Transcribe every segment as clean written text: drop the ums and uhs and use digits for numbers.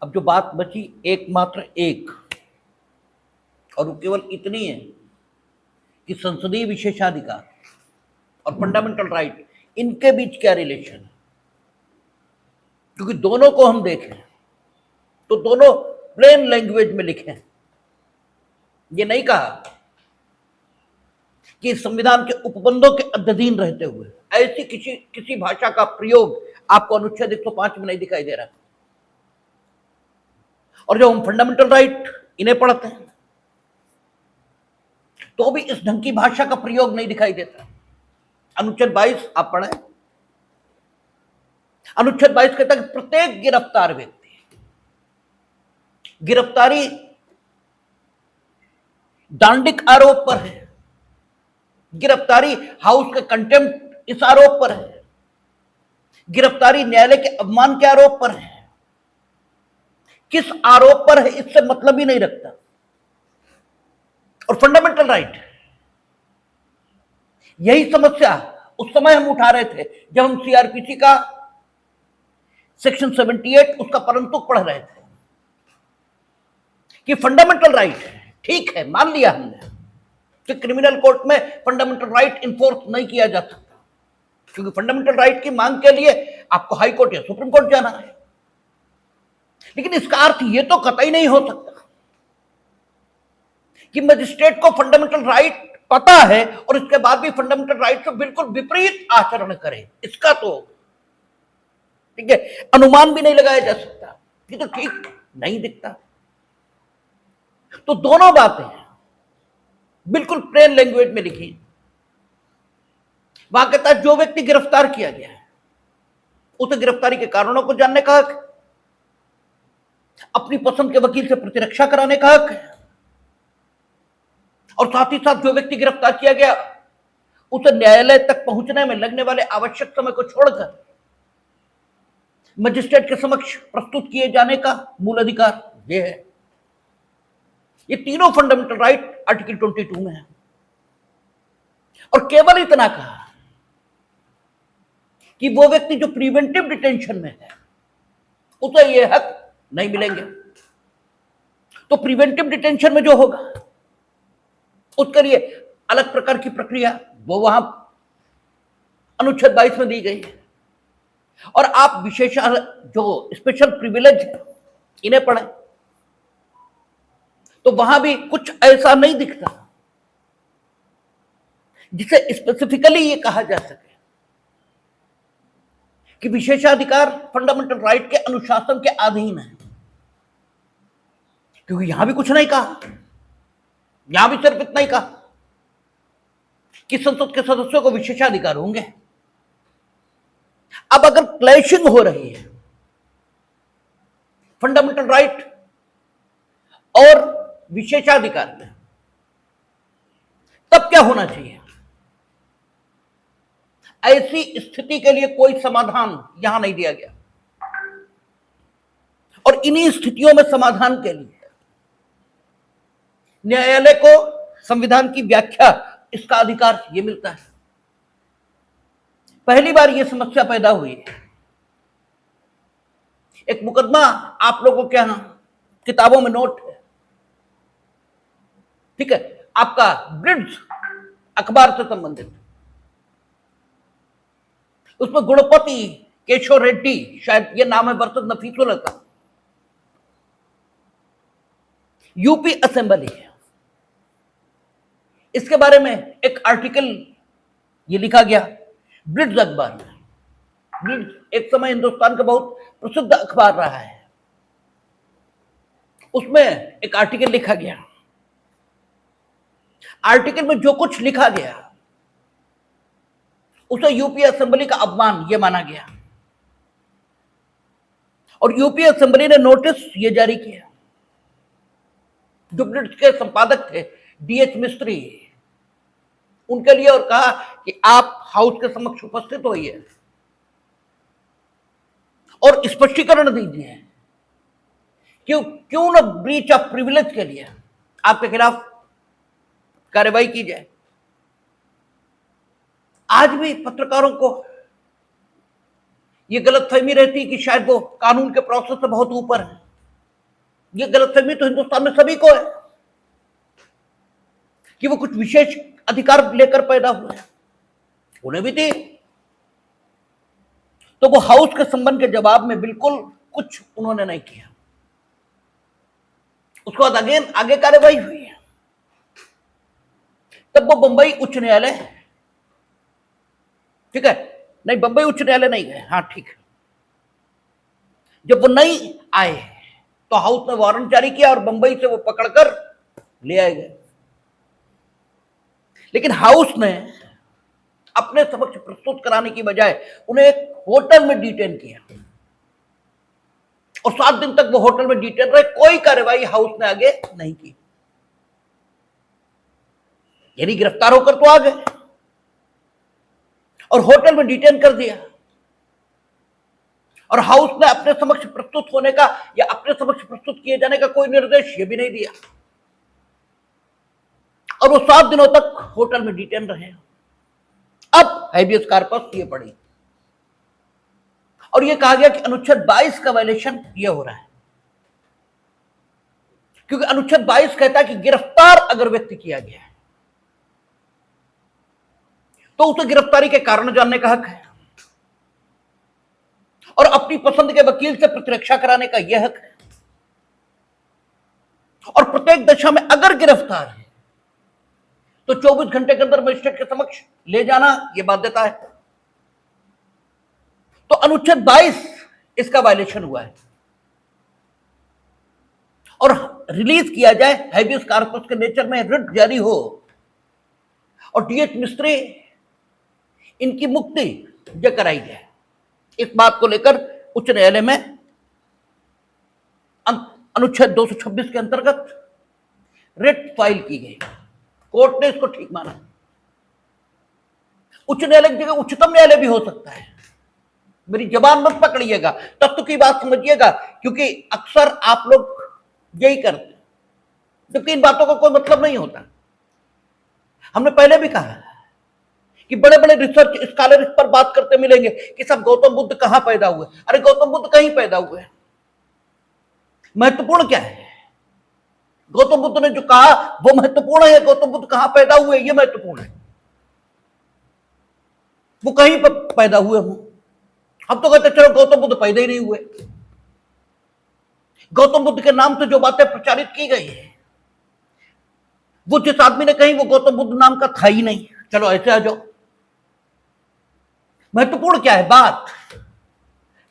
अब जो बात बची एकमात्र एक, और वो केवल इतनी है कि संसदीय विशेषाधिकार और फंडामेंटल राइट, इनके बीच क्या रिलेशन है। क्योंकि दोनों को हम देखें तो दोनों प्लेन लैंग्वेज में लिखे हैं। ये नहीं कहा कि संविधान के उपबंधों के अधीन रहते हुए ऐसी किसी भाषा का प्रयोग आपको अनुच्छेद 105 में नहीं दिखाई दे रहा। और जब हम फंडामेंटल राइट इन्हें पढ़ते हैं तो भी इस ढंग की भाषा का प्रयोग नहीं दिखाई देता। अनुच्छेद 22 आप पढ़ें। अनुच्छेद 22 कहता है कि प्रत्येक गिरफ्तार व्यक्ति, गिरफ्तारी दांडिक आरोप पर है, गिरफ्तारी हाउस के कंटेम्प्ट इस आरोप पर है, गिरफ्तारी न्यायालय के अपमान के आरोप पर है, किस आरोप पर है इससे मतलब ही नहीं रखता। और फंडामेंटल राइट, यही समस्या उस समय हम उठा रहे थे जब हम सीआरपीसी का सेक्शन 78 उसका परंतु पढ़ रहे थे कि फंडामेंटल राइट ठीक है, मान लिया हमने कि क्रिमिनल कोर्ट में फंडामेंटल राइट इन्फोर्स नहीं किया जा सकता, क्योंकि फंडामेंटल राइट की मांग के लिए आपको हाई कोर्ट या सुप्रीम कोर्ट जाना है। लेकिन इसका अर्थ यह तो कतई नहीं हो सकता कि मजिस्ट्रेट को फंडामेंटल राइट पता है और इसके बाद भी फंडामेंटल राइट से बिल्कुल विपरीत आचरण करे। इसका तो ठीक है अनुमान भी नहीं लगाया जा सकता, ये तो ठीक नहीं दिखता। तो दोनों बातें बिल्कुल प्लेन लैंग्वेज में लिखी। वहां कहता है जो व्यक्ति गिरफ्तार किया गया है उसे गिरफ्तारी के कारणों को जानने का हक, अपनी पसंद के वकील से प्रतिरक्षा कराने का हक है, और साथ ही साथ जो व्यक्ति गिरफ्तार किया गया उसे न्यायालय तक पहुंचने में लगने वाले आवश्यक समय को छोड़कर मजिस्ट्रेट के समक्ष प्रस्तुत किए जाने का मूल अधिकार यह है। ये तीनों फंडामेंटल राइट आर्टिकल 22 में है। और केवल इतना कहा कि वो व्यक्ति जो प्रिवेंटिव डिटेंशन में है उसे ये हक नहीं मिलेंगे। तो प्रिवेंटिव डिटेंशन में जो होगा उसके लिए अलग प्रकार की प्रक्रिया वो वहां अनुच्छेद 22 में दी गई है। और आप विशेष जो स्पेशल प्रिविलेज इन्हें पढ़ें तो वहां भी कुछ ऐसा नहीं दिखता जिसे स्पेसिफिकली ये कहा जा सके कि विशेषाधिकार फंडामेंटल राइट के अनुशासन के अधीन है। क्योंकि यहां भी कुछ नहीं कहा, यहां भी सिर्फ इतना ही कहा कि संसद के सदस्यों को विशेषाधिकार होंगे। अब अगर क्लैशिंग हो रही है फंडामेंटल राइट और विशेषाधिकार में, तब क्या होना चाहिए? ऐसी स्थिति के लिए कोई समाधान यहां नहीं दिया गया। और इन्हीं स्थितियों में समाधान के लिए न्यायालय को संविधान की व्याख्या, इसका अधिकार यह मिलता है। पहली बार यह समस्या पैदा हुई है। एक मुकदमा आप लोगों के यहां किताबों में नोट है, ठीक है, आपका ब्रिड्स अखबार से संबंधित। उसमें गुणपति केशव रेड्डी, शायद यह नाम है, बरसत नफीसुल्लाह का, यूपी असेंबली है। इसके बारे में एक आर्टिकल ये लिखा गया ब्रिड्स अखबार में। ब्रिड्स एक समय हिंदुस्तान का बहुत प्रसिद्ध अखबार रहा है। उसमें एक आर्टिकल लिखा गया। आर्टिकल में जो कुछ लिखा गया उसे यूपी असेंबली का अपमान यह माना गया। और यूपी असेंबली ने नोटिस ये जारी किया। जो ब्रिड्स के संपादक थे डीएच मिस्त्री, उनके लिए, और कहा कि आप हाउस के समक्ष उपस्थित होइए और स्पष्टीकरण दीजिए क्यों न ब्रीच ऑफ प्रिविलेज के लिए आपके खिलाफ कार्रवाई की जाए। आज भी पत्रकारों को यह गलतफहमी रहती है कि शायद वो कानून के प्रोसेस से बहुत ऊपर है। ये गलतफहमी तो हिंदुस्तान में सभी को है कि वो कुछ विशेष अधिकार लेकर पैदा हुए हैं, उन्हें भी थी। तो वो हाउस के संबंध के जवाब में बिल्कुल कुछ उन्होंने नहीं किया। उसके बाद अगेन आगे कार्रवाई हुई है। तब वो बंबई उच्च न्यायालय, ठीक है, नहीं बंबई उच्च न्यायालय नहीं गए, हाँ ठीक है। जब वो नहीं आए तो हाउस ने वारंट जारी किया और बंबई से वो पकड़कर ले आए गए। लेकिन हाउस ने अपने समक्ष प्रस्तुत कराने की बजाय उन्हें एक होटल में डिटेन किया और 7 दिन तक वो होटल में डिटेन रहे। कोई कार्रवाई हाउस ने आगे नहीं की, यानी गिरफ्तार होकर तो आ गए और होटल में डिटेन कर दिया। और हाउस ने अपने समक्ष प्रस्तुत होने का या अपने समक्ष प्रस्तुत किए जाने का कोई निर्देश ये भी नहीं दिया और वो 7 दिनों तक होटल में डिटेन रहे। अब हैबियस कॉर्पस ये पड़ी और ये कहा गया कि अनुच्छेद 22 का वायलेशन ये हो रहा है, क्योंकि अनुच्छेद 22 कहता है कि गिरफ्तार अगर व्यक्ति किया गया है तो उसे गिरफ्तारी के कारण जानने का हक है और अपनी पसंद के वकील से प्रतिरक्षा कराने का यह हक है। और प्रत्येक दशा में अगर गिरफ्तार है तो 24 घंटे के अंदर मजिस्ट्रेट के समक्ष ले जाना यह बाध्यता है। तो अनुच्छेद 22 इसका वायलेशन हुआ है और रिलीज किया जाए हैबियस कॉर्पस के नेचर में रिट जारी हो और टीएच मिस्त्री इनकी मुक्ति जो कराई जाए। इस बात को लेकर उच्च न्यायालय में अनुच्छेद 226 के अंतर्गत रिट फाइल की गई। कोर्ट ने इसको ठीक माना। उच्च न्यायालय की जगह उच्चतम न्यायालय भी हो सकता है। मेरी जबान मत पकड़िएगा, तत्व की बात समझिएगा, क्योंकि अक्सर आप लोग यही करते हैं, जबकि इन बातों का कोई मतलब नहीं होता। हमने पहले भी कहा कि बड़े बड़े रिसर्च स्कॉलर इस पर बात करते मिलेंगे कि सब गौतम बुद्ध कहां पैदा हुए। अरे गौतम बुद्ध कहीं पैदा हुए, महत्वपूर्ण क्या है? गौतम बुद्ध ने जो कहा वो महत्वपूर्ण है, गौतम बुद्ध कहां पैदा हुए ये महत्वपूर्ण है। वो कहीं पर पैदा हुए हों, हम तो कहते चलो गौतम बुद्ध पैदा ही नहीं हुए। गौतम बुद्ध के नाम से जो बातें प्रचारित की गई है, वो जिस आदमी ने कही वो गौतम बुद्ध नाम का था ही नहीं। चलो ऐसे आ जाओ। महत्वपूर्ण क्या है बात?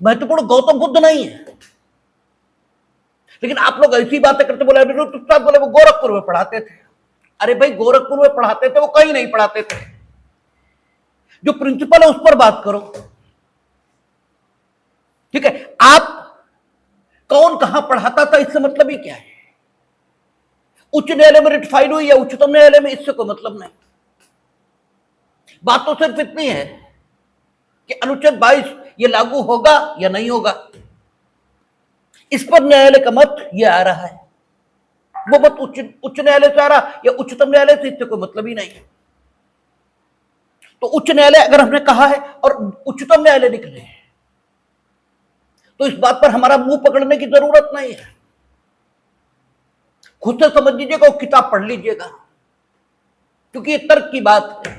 महत्वपूर्ण गौतम बुद्ध नहीं है। लेकिन आप लोग ऐसी बातें करते, बोले उस्ताद बोले वो गोरखपुर में पढ़ाते थे। अरे भाई गोरखपुर में पढ़ाते थे, वो कहीं नहीं पढ़ाते थे। जो प्रिंसिपल है उस पर बात करो, ठीक है। आप कौन कहां पढ़ाता था इससे मतलब ही क्या है? उच्च न्यायालय में रिट फाइल हुई या उच्चतम न्यायालय में, इससे कोई मतलब नहीं। बात तो सिर्फ इतनी है कि अनुच्छेद 22 ये लागू होगा या नहीं होगा, इस पर न्यायालय का मत ये आ रहा है। वो मत उच्च न्यायालय से आ रहा या उच्चतम न्यायालय से, इससे कोई मतलब ही नहीं है। तो उच्च न्यायालय अगर हमने कहा है और उच्चतम न्यायालय निकले हैं तो इस बात पर हमारा मुंह पकड़ने की जरूरत नहीं है। खुद से समझ लीजिएगा, वो किताब पढ़ लीजिएगा, क्योंकि ये तर्क की बात है।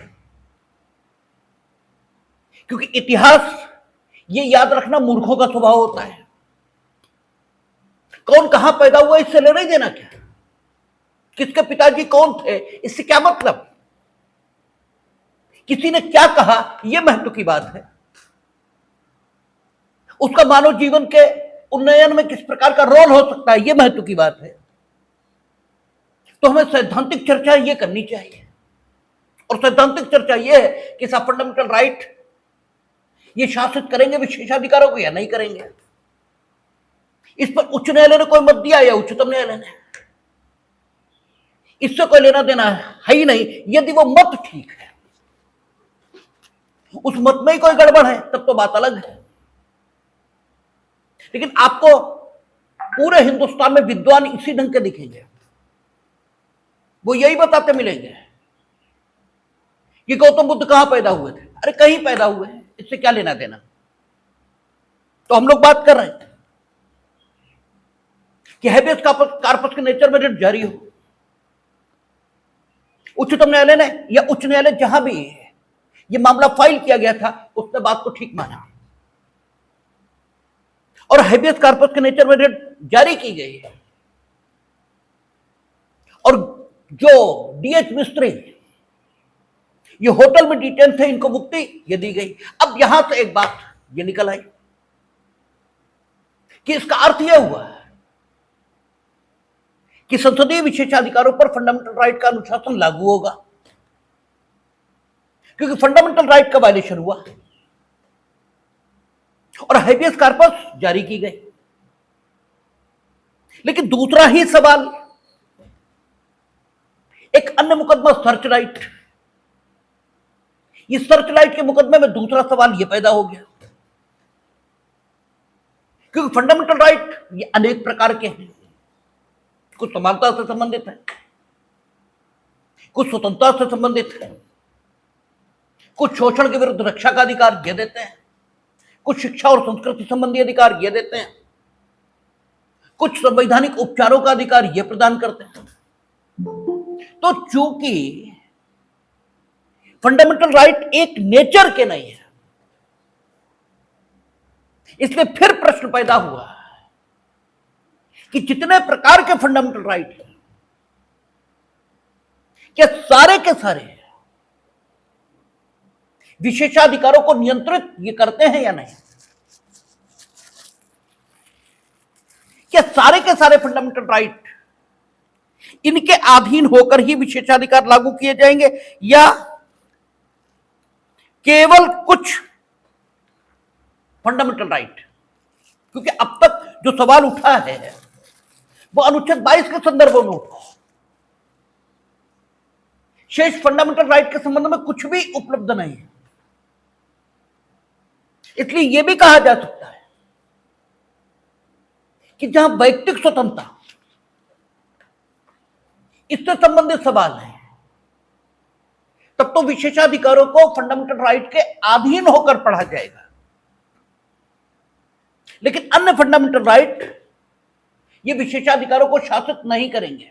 क्योंकि इतिहास ये याद रखना मूर्खों का स्वभाव होता है। कौन कहां पैदा हुआ इससे लेना ही देना क्या? किसके पिताजी कौन थे इससे क्या मतलब? किसी ने क्या कहा यह महत्व की बात है। उसका मानव जीवन के उन्नयन में किस प्रकार का रोल हो सकता है यह महत्व की बात है। तो हमें सैद्धांतिक चर्चा यह करनी चाहिए और सैद्धांतिक चर्चा यह है कि सब फंडामेंटल राइट ये शासित करेंगे विशेषाधिकारों को या नहीं करेंगे। इस पर उच्च न्यायालय ने कोई मत दिया या उच्चतम न्यायालय ने, इससे कोई लेना देना है ही नहीं। यदि वो मत ठीक है, उस मत में ही कोई गड़बड़ है तब तो बात अलग है। लेकिन आपको पूरे हिंदुस्तान में विद्वान इसी ढंग के दिखेंगे, वो यही बताते मिलेंगे कि गौतम बुद्ध कहां पैदा हुए थे। अरे कहीं पैदा हुए हैं, इससे क्या लेना देना? तो हम लोग बात कर रहे थे कि हैबियस कॉर्पस के नेचर में रिट जारी हो। उच्चतम न्यायालय ने या उच्च न्यायालय जहां भी ये मामला फाइल किया गया था उसने बात को ठीक माना और हैबियस कॉर्पस के नेचर में रिट जारी की गई है। और जो डीएच मिस्त्री ये होटल में डिटेन थे, इनको मुक्ति ये दी गई। अब यहां से एक बात ये निकल आई कि इसका अर्थ यह हुआ कि संसदीय विशेषाधिकारों पर फंडामेंटल राइट का अनुशासन लागू होगा, क्योंकि फंडामेंटल राइट का वायलेशन हुआ और हैबियस कॉर्पस जारी की गई। लेकिन दूसरा ही सवाल, एक अन्य मुकदमा सर्च लाइट, इस सर्च लाइट के मुकदमे में दूसरा सवाल यह पैदा हो गया, क्योंकि फंडामेंटल राइट ये अनेक प्रकार के हैं। कुछ समानता से संबंधित है, कुछ स्वतंत्रता से संबंधित है, कुछ शोषण के विरुद्ध रक्षा का अधिकार ये देते हैं, कुछ शिक्षा और संस्कृति संबंधी अधिकार ये देते हैं, कुछ संवैधानिक उपचारों का अधिकार ये प्रदान करते हैं। तो चूंकि फंडामेंटल राइट एक नेचर के नहीं है, इसलिए फिर प्रश्न पैदा हुआ कि जितने प्रकार के फंडामेंटल राइट हैं, क्या सारे के सारे विशेषाधिकारों को नियंत्रित ये करते हैं या नहीं? क्या सारे के सारे फंडामेंटल राइट इनके अधीन होकर ही विशेषाधिकार लागू किए जाएंगे, या केवल कुछ फंडामेंटल राइट? क्योंकि अब तक जो सवाल उठा है वो अनुच्छेद 22 के संदर्भ में उठा है। शेष फंडामेंटल राइट के संबंध में कुछ भी उपलब्ध नहीं है। इसलिए यह भी कहा जा सकता है कि जहां वैयक्तिक स्वतंत्रता इससे संबंधित सवाल है, तब तो विशेषाधिकारों को फंडामेंटल राइट के अधीन होकर पढ़ा जाएगा। लेकिन अन्य फंडामेंटल राइट ये विशेषाधिकारों को शासित नहीं करेंगे।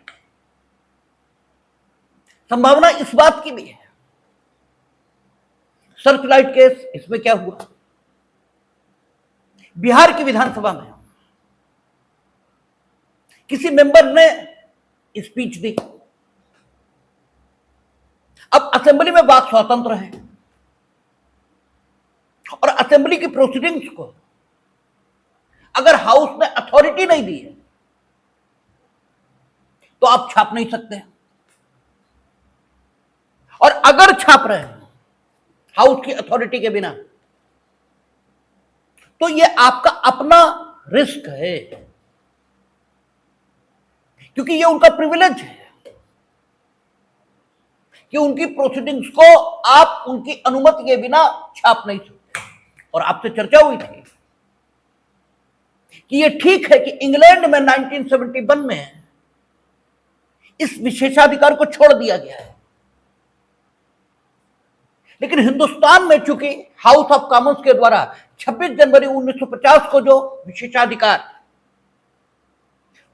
संभावना इस बात की भी है, सर्च लाइट केस, इसमें क्या हुआ, बिहार की विधानसभा में किसी मेंबर ने स्पीच दी। अब असेंबली में वाक स्वतंत्र है और असेंबली की प्रोसीडिंग्स को अगर हाउस ने अथॉरिटी नहीं दी है तो आप छाप नहीं सकते, और अगर छाप रहे हैं हाउस की अथॉरिटी के बिना तो यह आपका अपना रिस्क है, क्योंकि यह उनका प्रिविलेज है कि उनकी प्रोसीडिंग्स को आप उनकी अनुमति के बिना छाप नहीं सकते। और आपसे चर्चा हुई थी कि यह ठीक है कि इंग्लैंड में 1971 में इस विशेषाधिकार को छोड़ दिया गया है, लेकिन हिंदुस्तान में चूंकि हाउस ऑफ कॉमन्स के द्वारा 26 जनवरी 1950 को जो विशेषाधिकार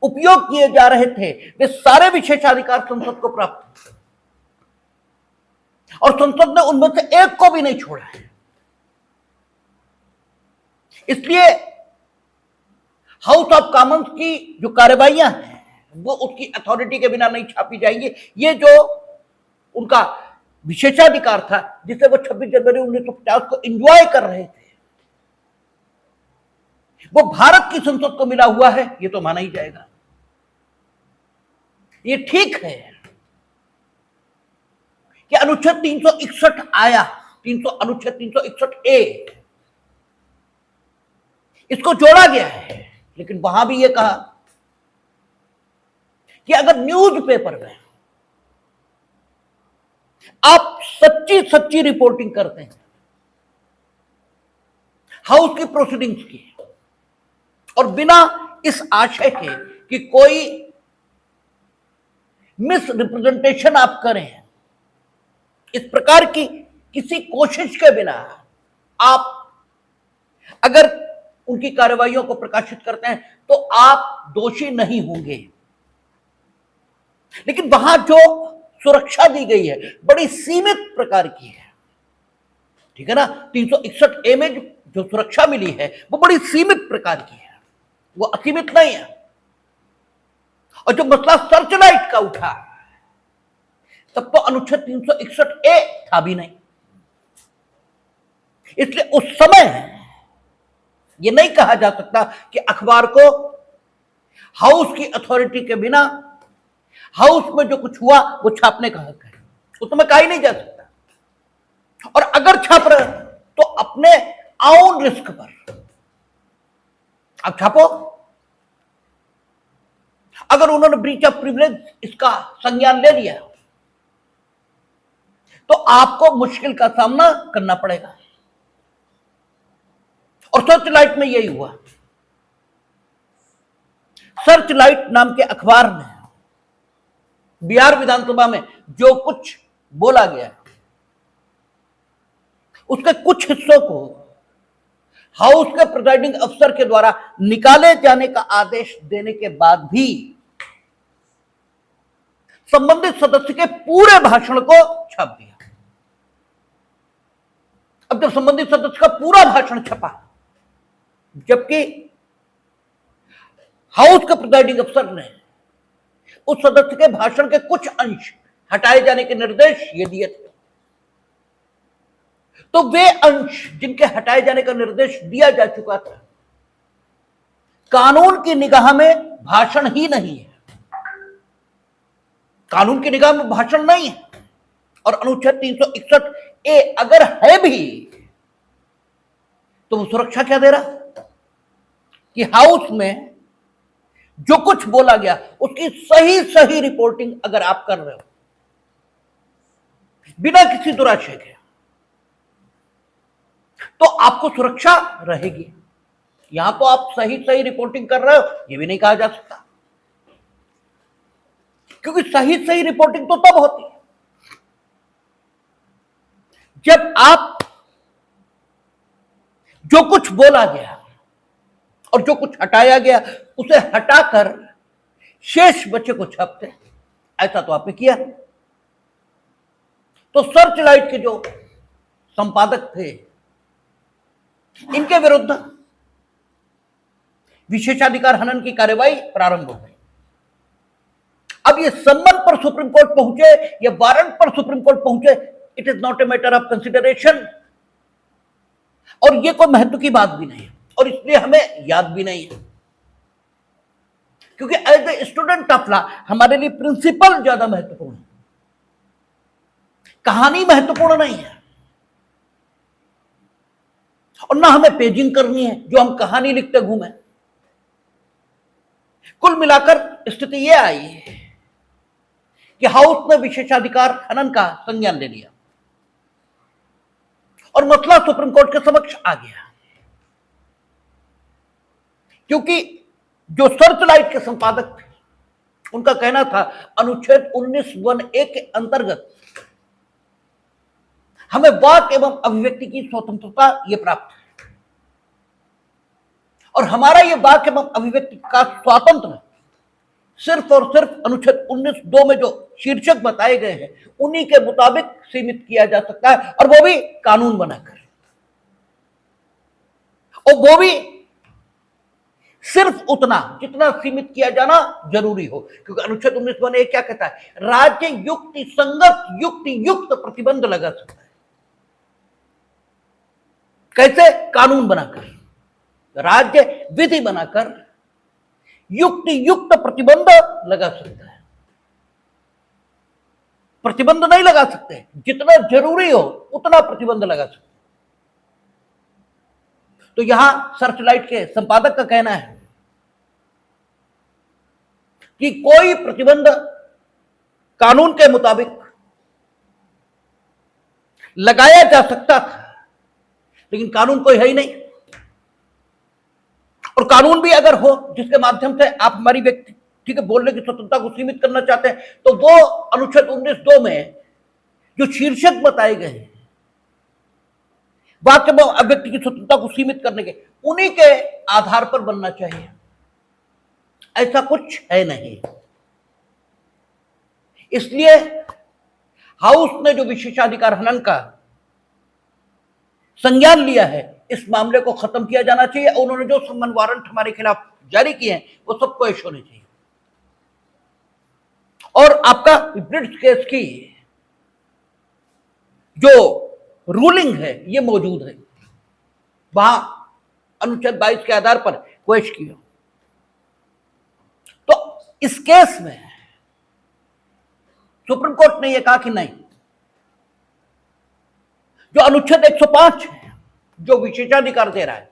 उपयोग किए जा रहे थे, वे सारे विशेषाधिकार संसद को प्राप्त थे और संसद ने उनमें से एक को भी नहीं छोड़ा है। इसलिए हाउस ऑफ कॉमन्स की जो कार्यवाहियां हैं वो उसकी अथॉरिटी के बिना नहीं छापी जाएंगी। ये जो उनका विशेषाधिकार था जिसे वो 26 जनवरी 1950 को एंजॉय कर रहे थे, वो भारत की संसद को मिला हुआ है, ये तो माना ही जाएगा। ये ठीक है कि अनुच्छेद 361 आया, अनुच्छेद 361 ए, इसको जोड़ा गया है, लेकिन वहां भी ये कहा कि अगर न्यूज़पेपर में आप सच्ची रिपोर्टिंग करते हैं हाउस की प्रोसीडिंग्स की, और बिना इस आशय के कि कोई मिस रिप्रेजेंटेशन आप करें, इस प्रकार की किसी कोशिश के बिना आप अगर उनकी कार्रवाइयों को प्रकाशित करते हैं, तो आप दोषी नहीं होंगे। लेकिन वहां जो सुरक्षा दी गई है बड़ी सीमित प्रकार की है, ठीक है ना। 361A में जो सुरक्षा मिली है वो बड़ी सीमित प्रकार की है, वो असीमित नहीं है। और जब मसला सर्चलाइट का उठा तब तो अनुच्छेद 361A था भी नहीं। इसलिए उस समय यह नहीं कहा जा सकता कि अखबार को हाउस की अथॉरिटी के बिना हाउस में जो कुछ हुआ वो छापने का हक है, उस समय कहा ही नहीं जा सकता। और अगर छाप रहे तो अपने ऑन रिस्क पर आप छापो। अगर उन्होंने ब्रीच ऑफ प्रिविलेज इसका संज्ञान ले लिया तो आपको मुश्किल का सामना करना पड़ेगा। और सर्च लाइट में यही हुआ। सर्च लाइट नाम के अखबार ने बिहार विधानसभा में जो कुछ बोला गया उसके कुछ हिस्सों को हाउस के प्रिजाइडिंग अफसर के द्वारा निकाले जाने का आदेश देने के बाद भी संबंधित सदस्य के पूरे भाषण को छाप दिया। अब जब संबंधित सदस्य का पूरा भाषण छपा, जबकि हाउस के प्रिजाइडिंग अफसर ने उस सदस्य के भाषण के कुछ अंश हटाए जाने के निर्देश ये दिए थे, तो वे अंश जिनके हटाए जाने का निर्देश दिया जा चुका था कानून की निगाह में भाषण ही नहीं है, कानून की निगाह में भाषण नहीं है। और अनुच्छेद 361A अगर है भी तो वो सुरक्षा क्या दे रहा कि हाउस में जो कुछ बोला गया उसकी सही सही रिपोर्टिंग अगर आप कर रहे हो बिना किसी दुराशय के तो आपको सुरक्षा रहेगी। यहां तो आप सही सही रिपोर्टिंग कर रहे हो यह भी नहीं कहा जा सकता, क्योंकि सही सही रिपोर्टिंग तो तब होती है जब आप जो कुछ बोला गया और जो कुछ हटाया गया उसे हटाकर शेष बचे को छापते। ऐसा तो आपने किया। तो सर्च लाइट के जो संपादक थे इनके विरुद्ध विशेषाधिकार हनन की कार्यवाही प्रारंभ हो गई। अब ये सम्मन पर सुप्रीम कोर्ट पहुंचे या वारंट पर सुप्रीम कोर्ट पहुंचे, it is not a matter of consideration, और ये कोई महत्व की बात भी नहीं है और इसलिए हमें याद भी नहीं है, क्योंकि as a student of law हमारे लिए प्रिंसिपल ज्यादा महत्वपूर्ण है, कहानी महत्वपूर्ण नहीं है। और ना हमें पेजिंग करनी है जो हम कहानी लिखते घूमे। कुल मिलाकर स्थिति यह आई है कि हाउस ने विशेषाधिकार हनन का संज्ञान ले लिया और मसला सुप्रीम कोर्ट के समक्ष आ गया, क्योंकि जो सर्च लाइट के संपादक थे उनका कहना था अनुच्छेद 19(1)(a) के अंतर्गत हमें वाक एवं अभिव्यक्ति की स्वतंत्रता ये प्राप्त है और हमारा ये वाक एवं अभिव्यक्ति का स्वातंत्र सिर्फ और सिर्फ अनुच्छेद 19(2) में जो शीर्षक बताए गए हैं उन्हीं के मुताबिक सीमित किया जा सकता है, और वो भी कानून बनाकर, और वो भी सिर्फ उतना जितना सीमित किया जाना जरूरी हो। क्योंकि अनुच्छेद 19(1)(a) क्या कहता है, राज्य युक्ति संगत युक्ति युक्त प्रतिबंध लगा सकता है। कैसे? कानून बनाकर, राज्य विधि बनाकर युक्ति युक्त प्रतिबंध लगा सकता है। प्रतिबंध नहीं लगा सकते, जितना जरूरी हो उतना प्रतिबंध लगा सकते। तो यहां सर्चलाइट के संपादक का कहना है कि कोई प्रतिबंध कानून के मुताबिक लगाया जा सकता था, लेकिन कानून कोई है ही नहीं। और कानून भी अगर हो जिसके माध्यम से आप हमारी व्यक्ति ठीक है बोलने की स्वतंत्रता को सीमित करना चाहते हैं, तो वो अनुच्छेद 19(2) में जो शीर्षक बताए गए हैं वाक्य में अभिव्यक्ति की स्वतंत्रता को सीमित करने के, उन्हीं के आधार पर बनना चाहिए। ऐसा कुछ है नहीं। इसलिए हाउस ने जो विशेषाधिकार हनन का संज्ञान लिया है, इस मामले को खत्म किया जाना चाहिए। उन्होंने जो समन वारंट हमारे खिलाफ जारी किए हैं वो सबको इश्यू होने चाहिए। और आपका ब्रिट्स केस की जो रूलिंग है ये मौजूद है, वहां अनुच्छेद 22 के आधार पर क्वेश किया। तो इस केस में सुप्रीम कोर्ट ने यह कहा कि नहीं, जो अनुच्छेद 105 है जो विशेषाधिकार दे रहा है,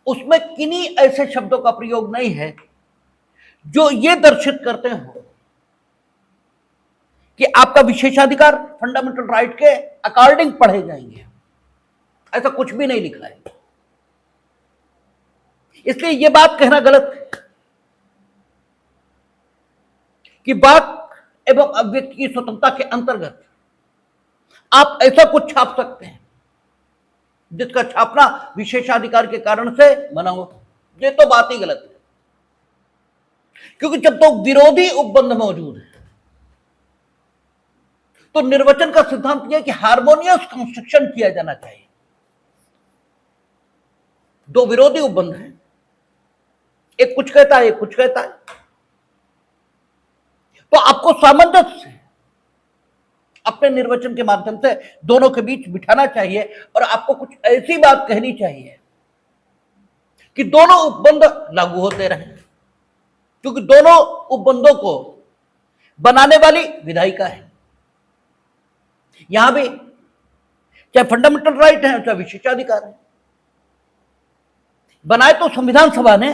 उसमें किन्हीं ऐसे शब्दों का प्रयोग नहीं है जो ये दर्शित करते हो कि आपका विशेषाधिकार फंडामेंटल राइट के अकॉर्डिंग पढ़े जाएंगे। ऐसा कुछ भी नहीं लिखा है। इसलिए यह बात कहना गलत है कि वाक एवं अभिव्यक्ति की स्वतंत्रता के अंतर्गत आप ऐसा कुछ छाप सकते हैं जिसका छापना विशेषाधिकार के कारण से मना हो। ये तो बात ही गलत है, क्योंकि जब तो विरोधी उपबंध मौजूद है तो निर्वचन का सिद्धांत यह है कि हार्मोनियस कंस्ट्रक्शन किया जाना चाहिए। दो विरोधी उपबंध हैं, एक कुछ कहता है, एक कुछ कहता है, तो आपको सामंजस्य से अपने निर्वचन के माध्यम से दोनों के बीच बिठाना चाहिए और आपको कुछ ऐसी बात कहनी चाहिए कि दोनों उपबंध लागू होते रहें, क्योंकि दोनों उपबंधों को बनाने वाली विधायिका है। यहां भी चाहे फंडामेंटल राइट है चाहे विशेषाधिकार है, बनाए तो संविधान सभा ने।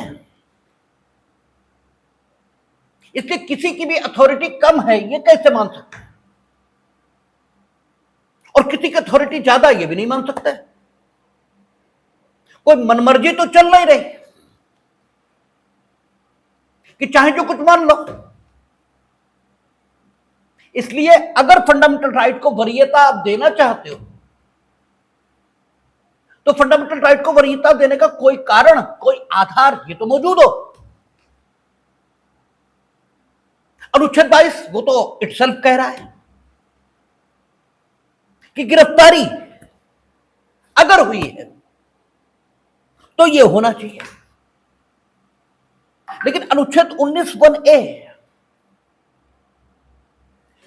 इसलिए किसी की भी अथॉरिटी कम है ये कैसे मान सकते हैं, और किसी की अथॉरिटी ज्यादा ये भी नहीं मान सकते। कोई मनमर्जी तो चल नहीं रही कि चाहे जो कुछ मान लो। इसलिए अगर फंडामेंटल राइट को वरीयता आप देना चाहते हो तो फंडामेंटल राइट को वरीयता देने का कोई कारण, कोई आधार ये तो मौजूद हो। अनुच्छेद 22 वो तो इटसेल्फ कह रहा है कि गिरफ्तारी अगर हुई है तो ये होना चाहिए। लेकिन अनुच्छेद 19(1)(a)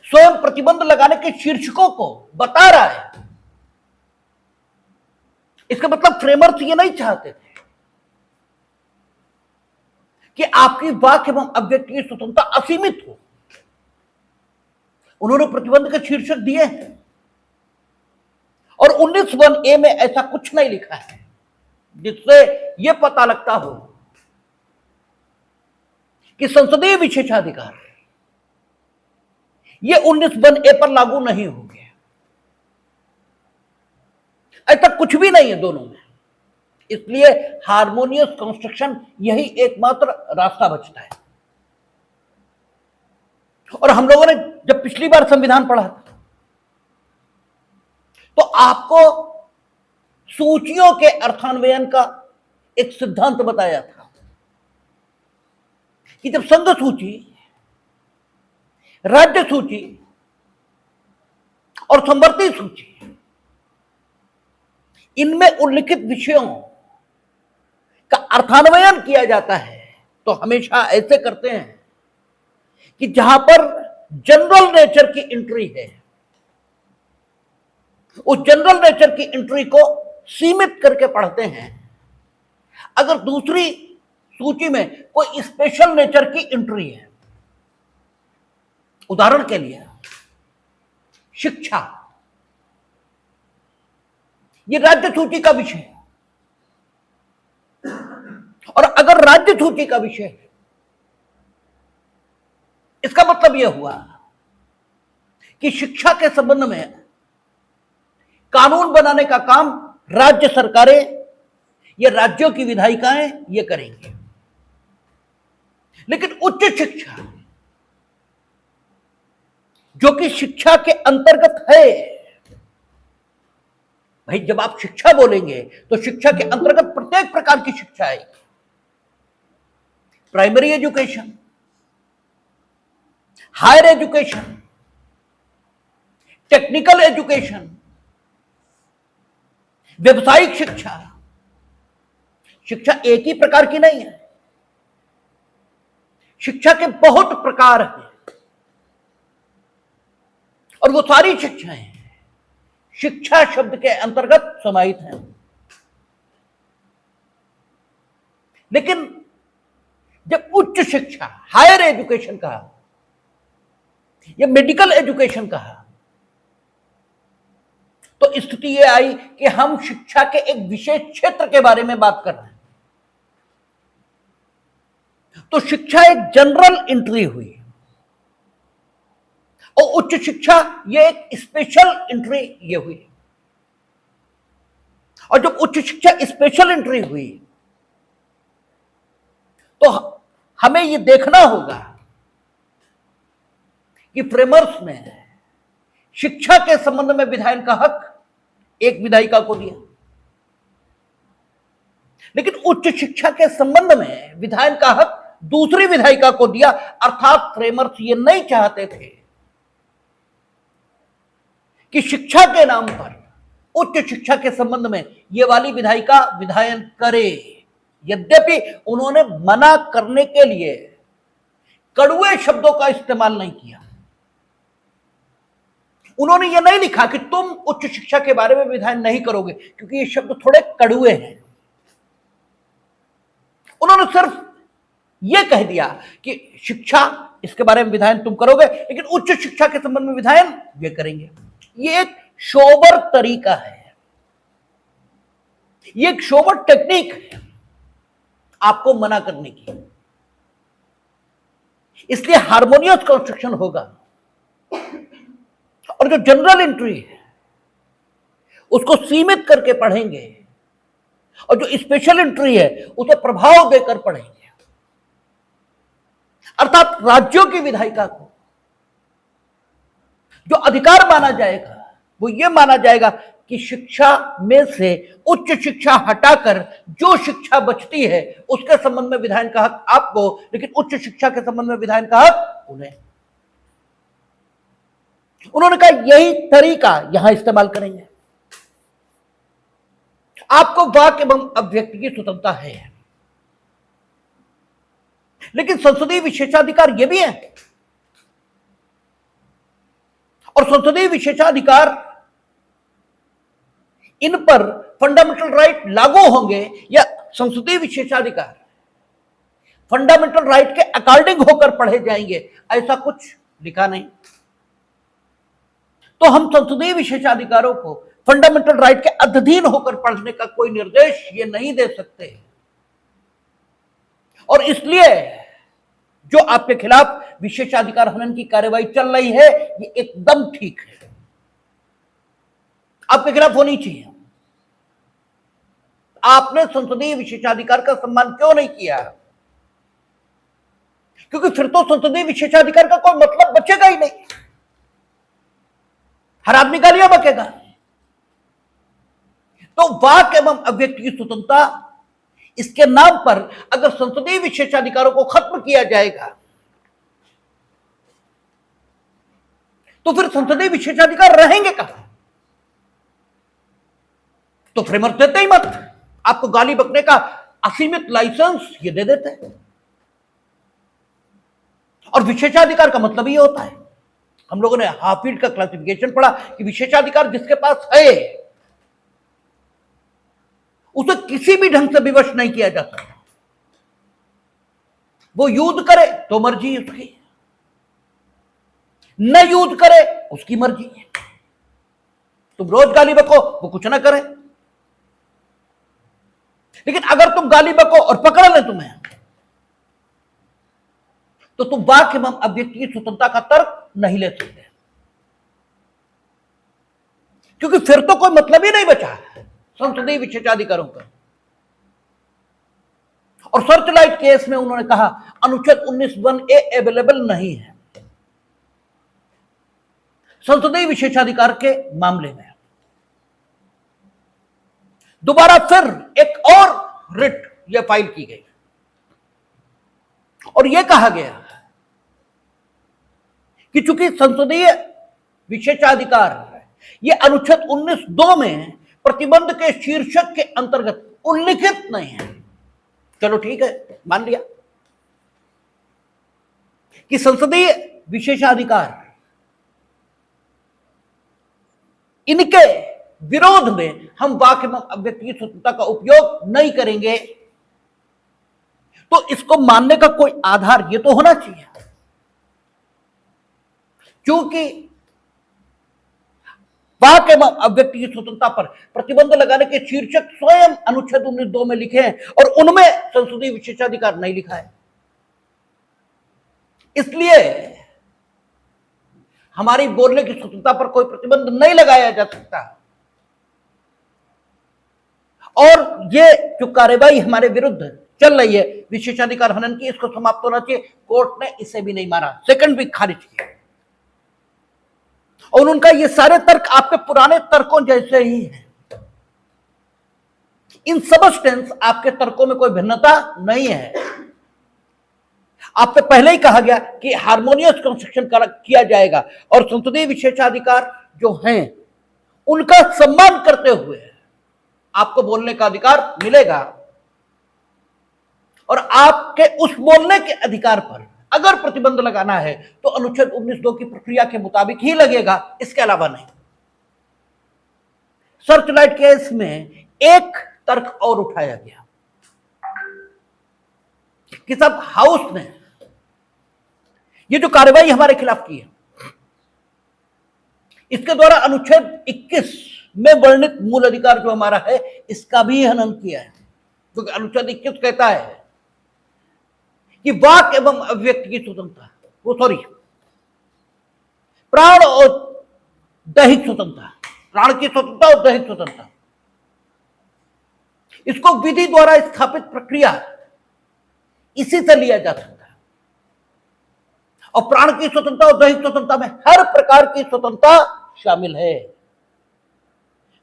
स्वयं प्रतिबंध लगाने के शीर्षकों को बता रहा है। इसका मतलब फ्रेमर्स ये नहीं चाहते थे कि आपकी वाक एवं अभिव्यक्ति की स्वतंत्रता असीमित हो। उन्होंने प्रतिबंध के शीर्षक दिए हैं और 19(1)(a) में ऐसा कुछ नहीं लिखा है जिससे यह पता लगता हो कि संसदीय विशेषाधिकार ये 19(1)(a) पर लागू नहीं होंगे। ऐसा कुछ भी नहीं है दोनों में। इसलिए हार्मोनियस कंस्ट्रक्शन यही एकमात्र रास्ता बचता है। और हम लोगों ने जब पिछली बार संविधान पढ़ा था तो आपको सूचियों के अर्थान्वयन का एक सिद्धांत बताया था कि जब संघ सूची, राज्य सूची और संवर्ती सूची इनमें उल्लिखित विषयों का अर्थान्वयन किया जाता है तो हमेशा ऐसे करते हैं कि जहां पर जनरल नेचर की एंट्री है उस जनरल नेचर की एंट्री को सीमित करके पढ़ते हैं। अगर दूसरी सूची में कोई स्पेशल नेचर की एंट्री है, उदाहरण के लिए शिक्षा, ये राज्य सूची का विषय है, और अगर राज्य सूची का विषय है इसका मतलब यह हुआ कि शिक्षा के संबंध में कानून बनाने का काम राज्य सरकारें या राज्यों की विधायिकाएं ये करेंगे। लेकिन उच्च शिक्षा जो कि शिक्षा के अंतर्गत है, भाई जब आप शिक्षा बोलेंगे तो शिक्षा के अंतर्गत प्रत्येक प्रकार की शिक्षा आएगी। Primary education, higher education, technical education, व्यवसायिक शिक्षा। शिक्षा एक ही प्रकार की नहीं है, शिक्षा के बहुत प्रकार हैं और वो सारी शिक्षाएं शिक्षा शब्द के अंतर्गत समाहित हैं। लेकिन जब उच्च शिक्षा, हायर एजुकेशन कहा या मेडिकल एजुकेशन कहा, तो स्थिति यह आई कि हम शिक्षा के एक विशेष क्षेत्र के बारे में बात कर रहे हैं। तो शिक्षा एक जनरल एंट्री हुई और उच्च शिक्षा ये एक स्पेशल एंट्री ये हुई। और जब उच्च शिक्षा स्पेशल एंट्री हुई तो हमें ये देखना होगा कि फ्रेमर्स ने शिक्षा के संबंध में विधायन का हक एक विधायिका को दिया, लेकिन उच्च शिक्षा के संबंध में विधायन का हक दूसरी विधायिका को दिया। अर्थात फ्रेमर्स ये नहीं चाहते थे कि शिक्षा के नाम पर उच्च शिक्षा के संबंध में ये वाली विधायिका विधायन करे। यद्यपि उन्होंने मना करने के लिए कड़वे शब्दों का इस्तेमाल नहीं किया, उन्होंने ये नहीं लिखा कि तुम उच्च शिक्षा के बारे में विधायन नहीं करोगे, क्योंकि ये शब्द थोड़े कड़वे हैं। उन्होंने सिर्फ ये कह दिया कि शिक्षा इसके बारे में विधायन तुम करोगे, लेकिन उच्च शिक्षा के संबंध में विधायन ये करेंगे। ये एक शोबर तरीका है, ये एक शोबर टेक्निक है आपको मना करने की। इसलिए हार्मोनियस कंस्ट्रक्शन होगा और जो जनरल एंट्री है उसको सीमित करके पढ़ेंगे और जो स्पेशल एंट्री है उसे प्रभाव देकर पढ़ेंगे। अर्थात राज्यों की विधायिका को जो अधिकार माना जाएगा वो ये माना जाएगा कि शिक्षा में से उच्च शिक्षा हटाकर जो शिक्षा बचती है उसके संबंध में विधायन का हक आपको, लेकिन उच्च शिक्षा के संबंध में विधायन का हक उन्हें। उन्होंने कहा यही तरीका यहां इस्तेमाल करेंगे। आपको वाक एवं अभिव्यक्ति की स्वतंत्रता है, लेकिन संसदीय विशेषाधिकार यह भी है, और संसदीय विशेषाधिकार इन पर फंडामेंटल राइट लागू होंगे या संसदीय विशेषाधिकार फंडामेंटल राइट के अकॉर्डिंग होकर पढ़े जाएंगे, ऐसा कुछ लिखा नहीं। तो हम संसदीय विशेषाधिकारों को फंडामेंटल राइट के अधीन होकर पढ़ने का कोई निर्देश ये नहीं दे सकते। और इसलिए जो आपके खिलाफ विशेषाधिकार हनन की कार्रवाई चल रही है ये एकदम ठीक है, आपके खिलाफ होनी चाहिए। आपने संसदीय विशेषाधिकार का सम्मान क्यों नहीं किया? क्योंकि फिर तो संसदीय विशेषाधिकार का कोई मतलब बचेगा ही नहीं, हर आदमी गालियां बकेगा। तो वाक एवं अभिव्यक्ति की स्वतंत्रता इसके नाम पर अगर संसदीय विशेषाधिकारों को खत्म किया जाएगा तो फिर संसदीय विशेषाधिकार रहेंगे कहां? तो फ्रेमर देते ही मत, आपको गाली बकने का असीमित लाइसेंस ये दे देते हैं। और विशेषाधिकार का मतलब ये होता है, हम लोगों ने हाफिल्ड का क्लासिफिकेशन पढ़ा कि विशेषाधिकार जिसके पास है उसे किसी भी ढंग से विवश नहीं किया जा सकता। वो युद्ध करे तो मर्जी उसकी, न युद्ध करे उसकी मर्जी। तुम रोज गाली बको वो कुछ ना करे, लेकिन अगर तुम गाली बको और पकड़ ले तुम्हें तो तुम वाक एवं अभिव्यक्ति की स्वतंत्रता का तर्क नहीं ले सकते, क्योंकि फिर तो कोई मतलब ही नहीं बचा संसदीय विशेषाधिकारों का। और सर्चलाइट केस में उन्होंने कहा अनुच्छेद 19(1)A अवेलेबल नहीं है संसदीय विशेषाधिकार के मामले में। दोबारा फिर एक और रिट यह फाइल की गई और यह कहा गया कि चूंकि संसदीय विशेषाधिकार ये अनुच्छेद 19(2) में प्रतिबंध के शीर्षक के अंतर्गत उल्लिखित नहीं है। चलो ठीक है, मान लिया कि संसदीय विशेषाधिकार इनके विरोध में हम वाक्य एवं अभिव्यक्ति की स्वतंत्रता का उपयोग नहीं करेंगे, तो इसको मानने का कोई आधार ये तो होना चाहिए। क्योंकि वाक्य एवं अभिव्यक्ति की स्वतंत्रता पर प्रतिबंध लगाने के शीर्षक स्वयं अनुच्छेद 19(2) में लिखे हैं और उनमें संसदीय विशेषाधिकार नहीं लिखा है। इसलिए हमारी बोलने की स्वतंत्रता पर कोई प्रतिबंध नहीं लगाया जा सकता और ये जो कार्यवाही हमारे विरुद्ध चल रही है विशेषाधिकार हनन की, इसको समाप्त होना चाहिए। कोर्ट ने इसे भी नहीं माना, सेकंड भी खारिज किया और उनका ये सारे तर्क आपके पुराने तर्कों जैसे ही हैं। इन सबस्टेंस आपके तर्कों में कोई भिन्नता नहीं है। आपसे पहले ही कहा गया कि हार्मोनियस कंस्ट्रक्शन किया जाएगा और संसदीय विशेषाधिकार जो हैं उनका सम्मान करते हुए आपको बोलने का अधिकार मिलेगा और आपके उस बोलने के अधिकार पर अगर प्रतिबंध लगाना है तो अनुच्छेद 19(2) की प्रक्रिया के मुताबिक ही लगेगा, इसके अलावा नहीं। सर्चलाइट केस में एक तर्क और उठाया गया कि सब हाउस ने ये जो कार्रवाई हमारे खिलाफ की है इसके द्वारा अनुच्छेद 21 में वर्णित मूल अधिकार जो हमारा है इसका भी हनन किया है। क्योंकि अनुच्छेद 21 कहता है कि वाक एवं अभिव्यक्ति की स्वतंत्रता, प्राण और दैहिक स्वतंत्रता, प्राण की स्वतंत्रता और दैहिक स्वतंत्रता, इसको विधि द्वारा स्थापित प्रक्रिया इसी से लिया जा सकता है। और प्राण की स्वतंत्रता और दैहिक स्वतंत्रता में हर प्रकार की स्वतंत्रता शामिल है।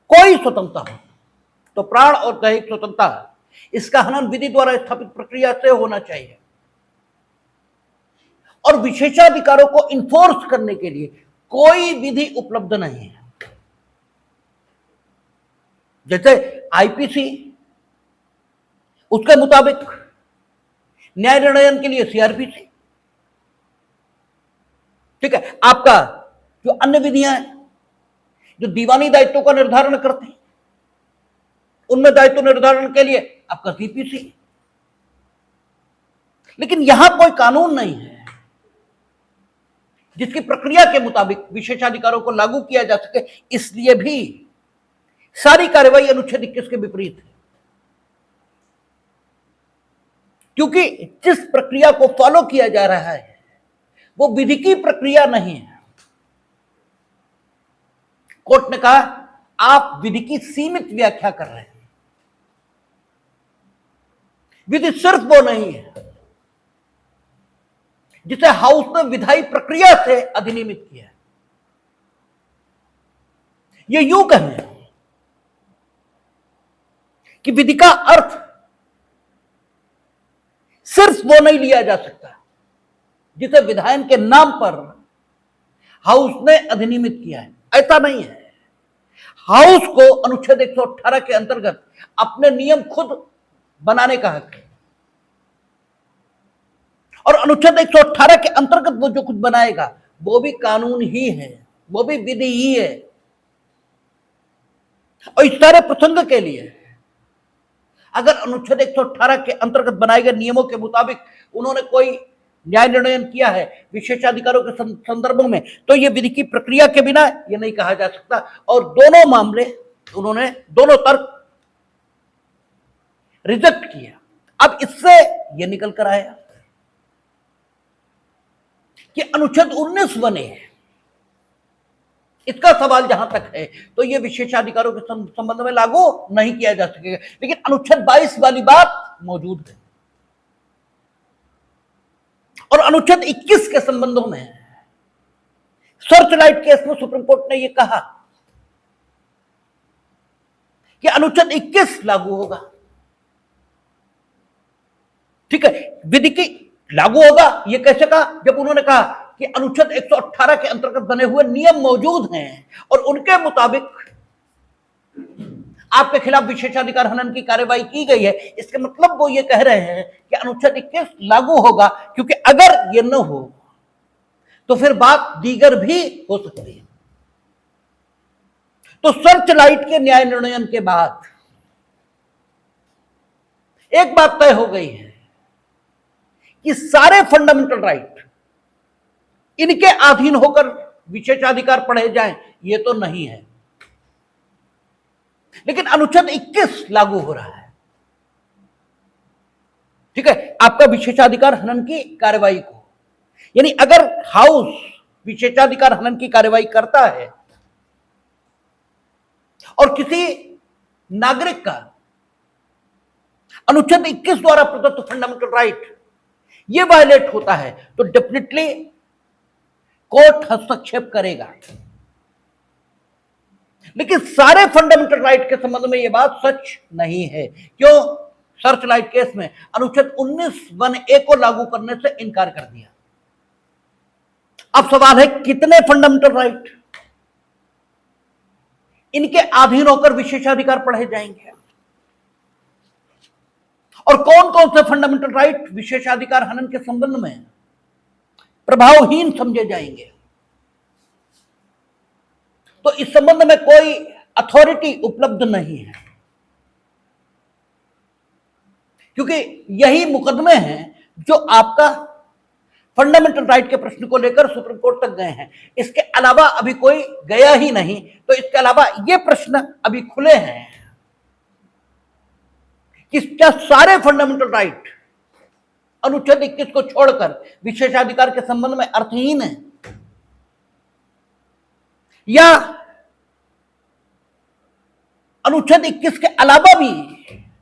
कोई स्वतंत्रता हो तो प्राण और दैहिक स्वतंत्रता, इसका हनन विधि द्वारा स्थापित प्रक्रिया से होना चाहिए। और विशेषाधिकारों को इन्फोर्स करने के लिए कोई विधि उपलब्ध नहीं है। जैसे आईपीसी, उसके मुताबिक न्याय निर्णयन के लिए सीआरपीसी, ठीक है। आपका जो अन्य विधियां हैं जो दीवानी दायित्वों का निर्धारण करते हैं उनमें दायित्व निर्धारण के लिए आपका सीपीसी। लेकिन यहां कोई कानून नहीं है जिसकी प्रक्रिया के मुताबिक विशेषाधिकारों को लागू किया जा सके। इसलिए भी सारी कार्रवाई अनुच्छेद 21 के विपरीत है, क्योंकि जिस प्रक्रिया को फॉलो किया जा रहा है वो विधि की प्रक्रिया नहीं है। कोर्ट ने कहा आप विधि की सीमित व्याख्या कर रहे हैं, विधि सिर्फ वो नहीं है जिसे हाउस ने विधायी प्रक्रिया से अधिनियमित किया है। ये यूं कहने कि विधि का अर्थ सिर्फ वो नहीं लिया जा सकता जिसे विधायन के नाम पर हाउस ने अधिनियमित किया है, ऐसा नहीं है। हाउस को अनुच्छेद 118 के अंतर्गत अपने नियम खुद बनाने का हक है और अनुच्छेद 118 के अंतर्गत वो जो कुछ बनाएगा वो भी कानून ही है, वो भी विधि ही है। और इस सारे प्रसंग के लिए अगर अनुच्छेद 118 के अंतर्गत बनाए गए नियमों के मुताबिक उन्होंने कोई न्याय निर्णय किया है विशेषाधिकारों के संदर्भ में, तो ये विधि की प्रक्रिया के बिना ये नहीं कहा जा सकता। और दोनों मामले उन्होंने दोनों तर्क रिजेक्ट किया। अब इससे ये निकल कर आया कि अनुच्छेद 19 बने, इसका सवाल जहां तक है तो यह विशेषाधिकारों के संबंध में लागू नहीं किया जा सकेगा। लेकिन अनुच्छेद 22 वाली बात मौजूद है और अनुच्छेद 21 के संबंधों में सर्चलाइट केस में सुप्रीम कोर्ट ने यह कहा कि अनुच्छेद 21 लागू होगा। ठीक है, विधि की लागू होगा ये कैसे कहा? जब उन्होंने कहा कि अनुच्छेद 118 के अंतर्गत बने हुए नियम मौजूद हैं और उनके मुताबिक आपके खिलाफ विशेषाधिकार हनन की कार्रवाई की गई है, इसके मतलब वो ये कह रहे हैं कि अनुच्छेद 21 लागू होगा, क्योंकि अगर ये न हो तो फिर बात दीगर भी हो सकती है। तो सर्च लाइट के न्याय निर्णयन के बाद एक बात तय हो गई है कि सारे फंडामेंटल राइट इनके अधीन होकर विशेषाधिकार पढ़े जाएं, ये तो नहीं है। लेकिन अनुच्छेद 21 लागू हो रहा है, ठीक है, आपका विशेषाधिकार हनन की कार्रवाई को, यानी अगर हाउस विशेषाधिकार हनन की कार्रवाई करता है और किसी नागरिक का अनुच्छेद 21 द्वारा प्रदत्त फंडामेंटल राइट ये वायलेट होता है, तो डेफिनेटली कोर्ट हस्तक्षेप करेगा। लेकिन सारे फंडामेंटल राइट के संबंध में यह बात सच नहीं है। क्यों? सर्च लाइट केस में अनुच्छेद 19(1)(a) को लागू करने से इनकार कर दिया। अब सवाल है कितने फंडामेंटल राइट इनके अधीन होकर विशेषाधिकार पढ़े जाएंगे और कौन कौन से फंडामेंटल राइट विशेषाधिकार हनन के संबंध में प्रभावहीन समझे जाएंगे। तो इस संबंध में कोई अथॉरिटी उपलब्ध नहीं है, क्योंकि यही मुकदमे हैं जो आपका फंडामेंटल राइट के प्रश्न को लेकर सुप्रीम कोर्ट तक गए हैं। इसके अलावा अभी कोई गया ही नहीं, तो इसके अलावा ये प्रश्न अभी खुले हैं कि क्या सारे फंडामेंटल राइट अनुच्छेद 21 को छोड़कर विशेषाधिकार के संबंध में अर्थहीन है, या अनुच्छेद 21 के अलावा भी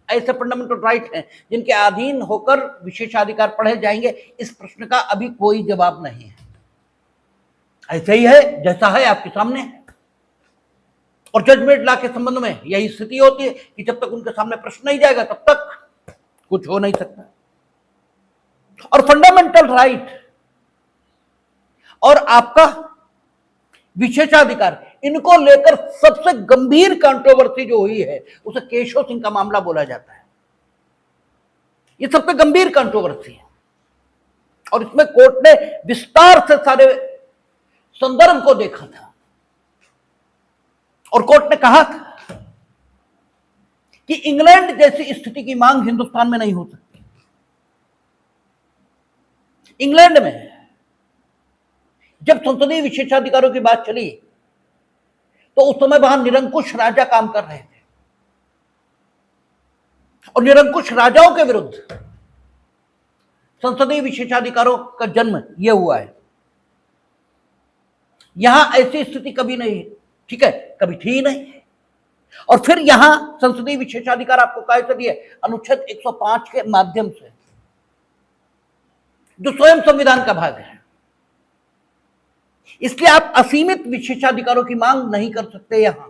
ऐसे फंडामेंटल राइट हैं जिनके अधीन होकर विशेषाधिकार पढ़े जाएंगे। इस प्रश्न का अभी कोई जवाब नहीं है, ऐसे ही है जैसा है आपके सामने। और जजमेंट लॉ के संबंध में यही स्थिति होती है कि जब तक उनके सामने प्रश्न नहीं जाएगा तब तक कुछ हो नहीं सकता। और फंडामेंटल राइट और आपका विशेषाधिकार, इनको लेकर सबसे गंभीर कंट्रोवर्सी जो हुई है उसे केशव सिंह का मामला बोला जाता है। ये सबसे गंभीर कंट्रोवर्सी है और इसमें कोर्ट ने विस्तार से सारे संदर्भ को देखा था और कोर्ट ने कहा था कि इंग्लैंड जैसी स्थिति की मांग हिंदुस्तान में नहीं हो सकती। इंग्लैंड में जब संसदीय विशेषाधिकारों की बात चली तो उस समय वहां निरंकुश राजा काम कर रहे थे और निरंकुश राजाओं के विरुद्ध संसदीय विशेषाधिकारों का जन्म यह हुआ है। यहां ऐसी स्थिति कभी नहीं, ठीक है, कभी थी नहीं। और फिर यहां संसदीय विशेषाधिकार आपको कैसे दिए? अनुच्छेद 105 के माध्यम से, जो स्वयं संविधान का भाग है। इसलिए आप असीमित विशेषाधिकारों की मांग नहीं कर सकते यहां,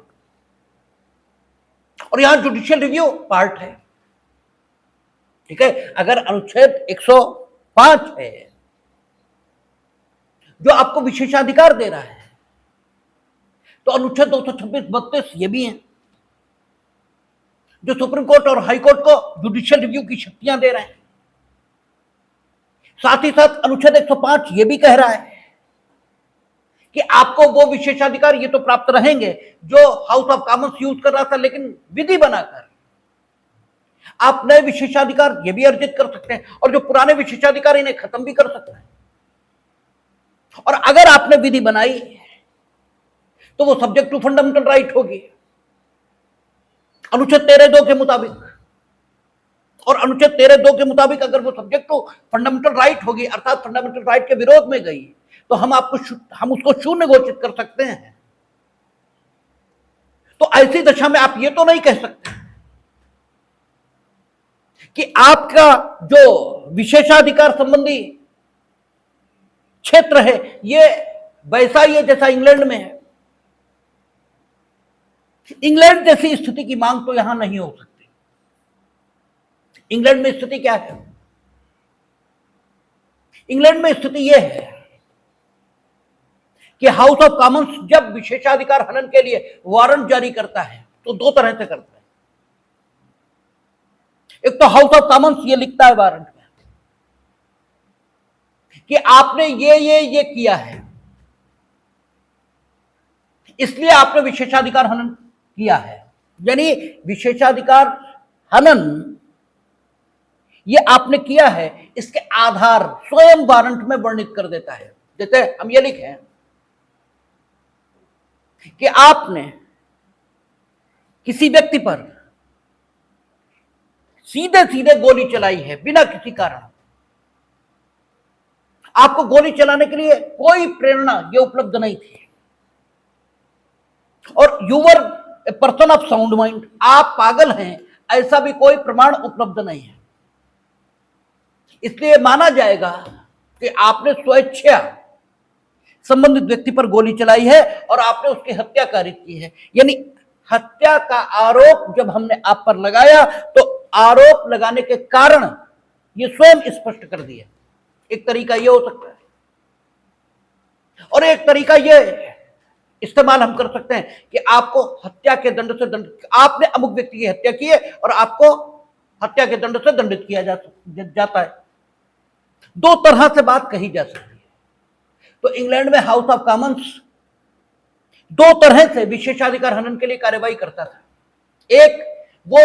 और यहां जुडिशियल रिव्यू पार्ट है, ठीक है। अगर अनुच्छेद 105 है जो आपको विशेषाधिकार दे रहा है, तो अनुच्छेद 226, 32 ये भी हैं जो सुप्रीम कोर्ट और हाई कोर्ट को जुडिशियल रिव्यू की शक्तियां दे रहे हैं। साथ ही साथ अनुच्छेद 105 ये भी कह रहा है कि आपको वो विशेषाधिकार ये तो प्राप्त रहेंगे जो हाउस ऑफ कॉमन्स यूज कर रहा था, लेकिन विधि बनाकर आप नए विशेषाधिकार ये भी अर्जित कर सकते हैं और जो पुराने विशेषाधिकार इन्हें खत्म भी कर सकते हैं। और अगर आपने विधि बनाई तो वो सब्जेक्ट टू फंडामेंटल राइट होगी अनुच्छेद 13(2) के मुताबिक, और अनुच्छेद 13(2) के मुताबिक अगर वो सब्जेक्ट टू फंडामेंटल राइट होगी, अर्थात फंडामेंटल राइट के विरोध में गई, तो हम उसको शून्य घोषित कर सकते हैं। तो ऐसी दशा में आप ये तो नहीं कह सकते कि आपका जो विशेषाधिकार संबंधी क्षेत्र है ये वैसा ही है जैसा इंग्लैंड में है। इंग्लैंड जैसी स्थिति की मांग तो यहां नहीं हो सकती। इंग्लैंड में स्थिति क्या है? इंग्लैंड में स्थिति यह है कि हाउस ऑफ कॉमन्स जब विशेषाधिकार हनन के लिए वारंट जारी करता है तो दो तरह से करता है। एक तो हाउस ऑफ कॉमन्स ये लिखता है वारंट में कि आपने ये किया है, इसलिए आपने विशेषाधिकार हनन किया है। यानी विशेषाधिकार हनन ये आपने किया है, इसके आधार स्वयं वारंट में वर्णित कर देता है। जैसे हम ये लिखें कि आपने किसी व्यक्ति पर सीधे सीधे गोली चलाई है बिना किसी कारण, आपको गोली चलाने के लिए कोई प्रेरणा ये उपलब्ध नहीं थी, और you were a person of sound mind, आप पागल हैं, ऐसा भी कोई प्रमाण उपलब्ध नहीं है। इसलिए माना जाएगा कि आपने स्वेच्छा संबंधित व्यक्ति पर गोली चलाई है और आपने उसकी हत्या कारित की है। यानी हत्या का आरोप जब हमने आप पर लगाया तो आरोप लगाने के कारण ये स्वयं स्पष्ट कर दिया। एक तरीका ये हो सकता है, और एक तरीका ये इस्तेमाल हम कर सकते हैं कि आपको हत्या के दंड से दंडित, आपने अमुक व्यक्ति की हत्या की है और आपको हत्या के दंड से दंडित किया जाता है। दो तरह से बात कही जा सकती है। तो इंग्लैंड में हाउस ऑफ कॉमन्स दो तरह से विशेषाधिकार हनन के लिए कार्यवाही करता था। एक, वो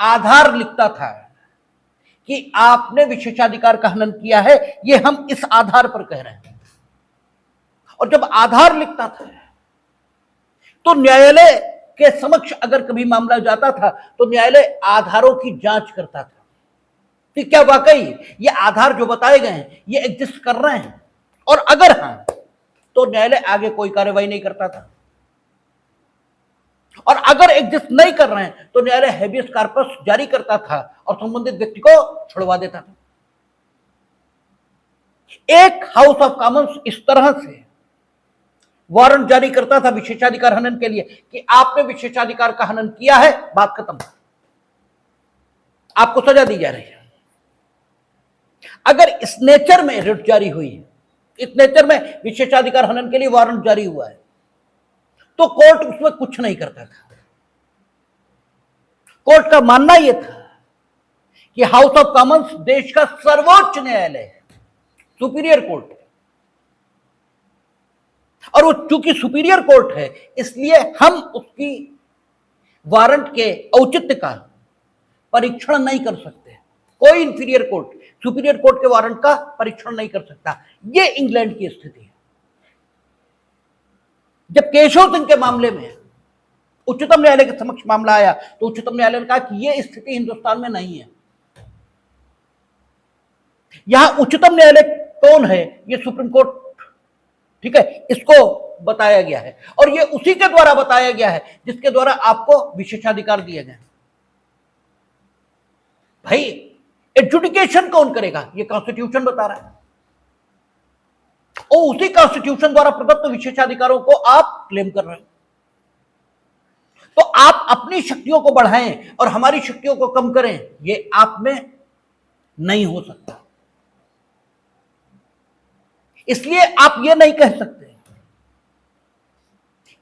आधार लिखता था कि आपने विशेषाधिकार का हनन किया है, ये हम इस आधार पर कह रहे हैं। और जब आधार लिखता था तो न्यायालय के समक्ष अगर कभी मामला जाता था तो न्यायालय आधारों की जांच करता था कि क्या वाकई ये आधार जो बताए गए हैं ये एग्जिस्ट कर रहे हैं, और अगर हां तो न्यायालय आगे कोई कार्रवाई नहीं करता था, और अगर एग्जिस्ट नहीं कर रहे हैं तो न्यायालय हेबियस कॉर्पस जारी करता था और संबंधित व्यक्ति को छुड़वा देता था। एक हाउस ऑफ कॉमन्स इस तरह से वारंट जारी करता था विशेषाधिकार हनन के लिए कि आपने विशेषाधिकार का हनन किया है, बात खत्म, आपको सजा दी जा रही है। अगर इस नेचर में रिट जारी हुई है, इस नेचर में विशेषाधिकार हनन के लिए वारंट जारी हुआ है, तो कोर्ट उसमें कुछ नहीं करता था। कोर्ट का मानना यह था कि हाउस ऑफ कॉमन्स देश का सर्वोच्च न्यायालय है, सुपीरियर कोर्ट है, और वो चूंकि सुपीरियर कोर्ट है इसलिए हम उसकी वारंट के औचित्य का परीक्षण नहीं कर सकते। कोई इंफीरियर कोर्ट सुपीरियर कोर्ट के वारंट का परीक्षण नहीं कर सकता। ये इंग्लैंड की स्थिति है। जब केशव सिंह के मामले में उच्चतम न्यायालय के समक्ष मामला आया तो उच्चतम न्यायालय ने कहा कि यह स्थिति हिंदुस्तान में नहीं है। यहां उच्चतम न्यायालय कौन है? यह सुप्रीम कोर्ट, ठीक है, इसको बताया गया है, और यह उसी के द्वारा बताया गया है जिसके द्वारा आपको विशेषाधिकार दिए गए। भाई एडजुडिकेशन कौन करेगा? यह कॉन्स्टिट्यूशन बता रहा है, और उसी कॉन्स्टिट्यूशन द्वारा प्रदत्त विशेषाधिकारों को आप क्लेम कर रहे हैं। तो आप अपनी शक्तियों को बढ़ाएं और हमारी शक्तियों को कम करें, यह आप में नहीं हो सकता। इसलिए आप यह नहीं कह सकते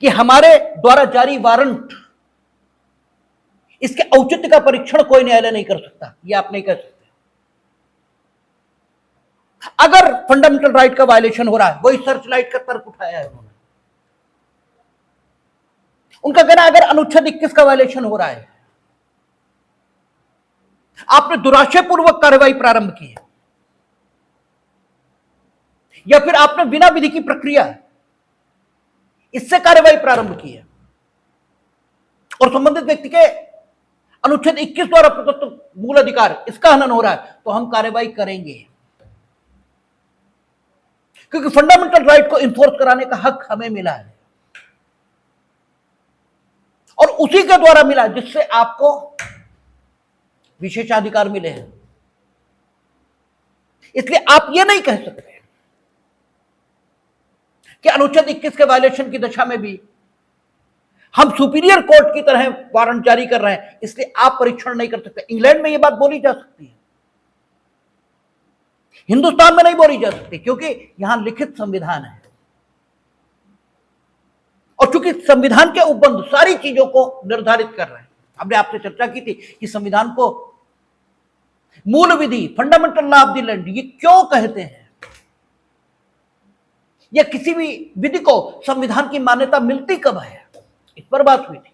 कि हमारे द्वारा जारी वारंट, इसके औचित्य का परीक्षण कोई न्यायालय नहीं कर सकता, यह आप नहीं कह सकते। अगर फंडामेंटल राइट का वायलेशन हो रहा है, वही सर्च लाइट का तर्क उठाया है उन्होंने। उनका कहना अगर अनुच्छेद 21 का वायलेशन हो रहा है, आपने दुराशयपूर्वक कार्रवाई प्रारंभ की है, या फिर आपने बिना विधि की प्रक्रिया इससे कार्रवाई प्रारंभ की है और संबंधित व्यक्ति के अनुच्छेद 21 द्वारा प्रदत्त मूल अधिकार इसका हनन हो रहा है, तो हम कार्रवाई करेंगे, क्योंकि फंडामेंटल राइट को इन्फोर्स कराने का हक हमें मिला है और उसी के द्वारा मिला जिससे आपको विशेषाधिकार मिले हैं। इसलिए आप यह नहीं कह सकते कि अनुच्छेद 21 के वायलेशन की दशा में भी हम सुपीरियर कोर्ट की तरह वारंट जारी कर रहे हैं, इसलिए आप परीक्षण नहीं कर सकते। इंग्लैंड में यह बात बोली जा सकती है, हिंदुस्तान में नहीं बोली जा सकती, क्योंकि यहां लिखित संविधान है, और चूंकि संविधान के उपबंध सारी चीजों को निर्धारित कर रहे हैं। हमने आपसे चर्चा की थी कि संविधान को मूल विधि, fundamental law of the land, ये क्यों कहते हैं, या किसी भी विधि को संविधान की मान्यता मिलती कब है, इस पर बात हुई थी।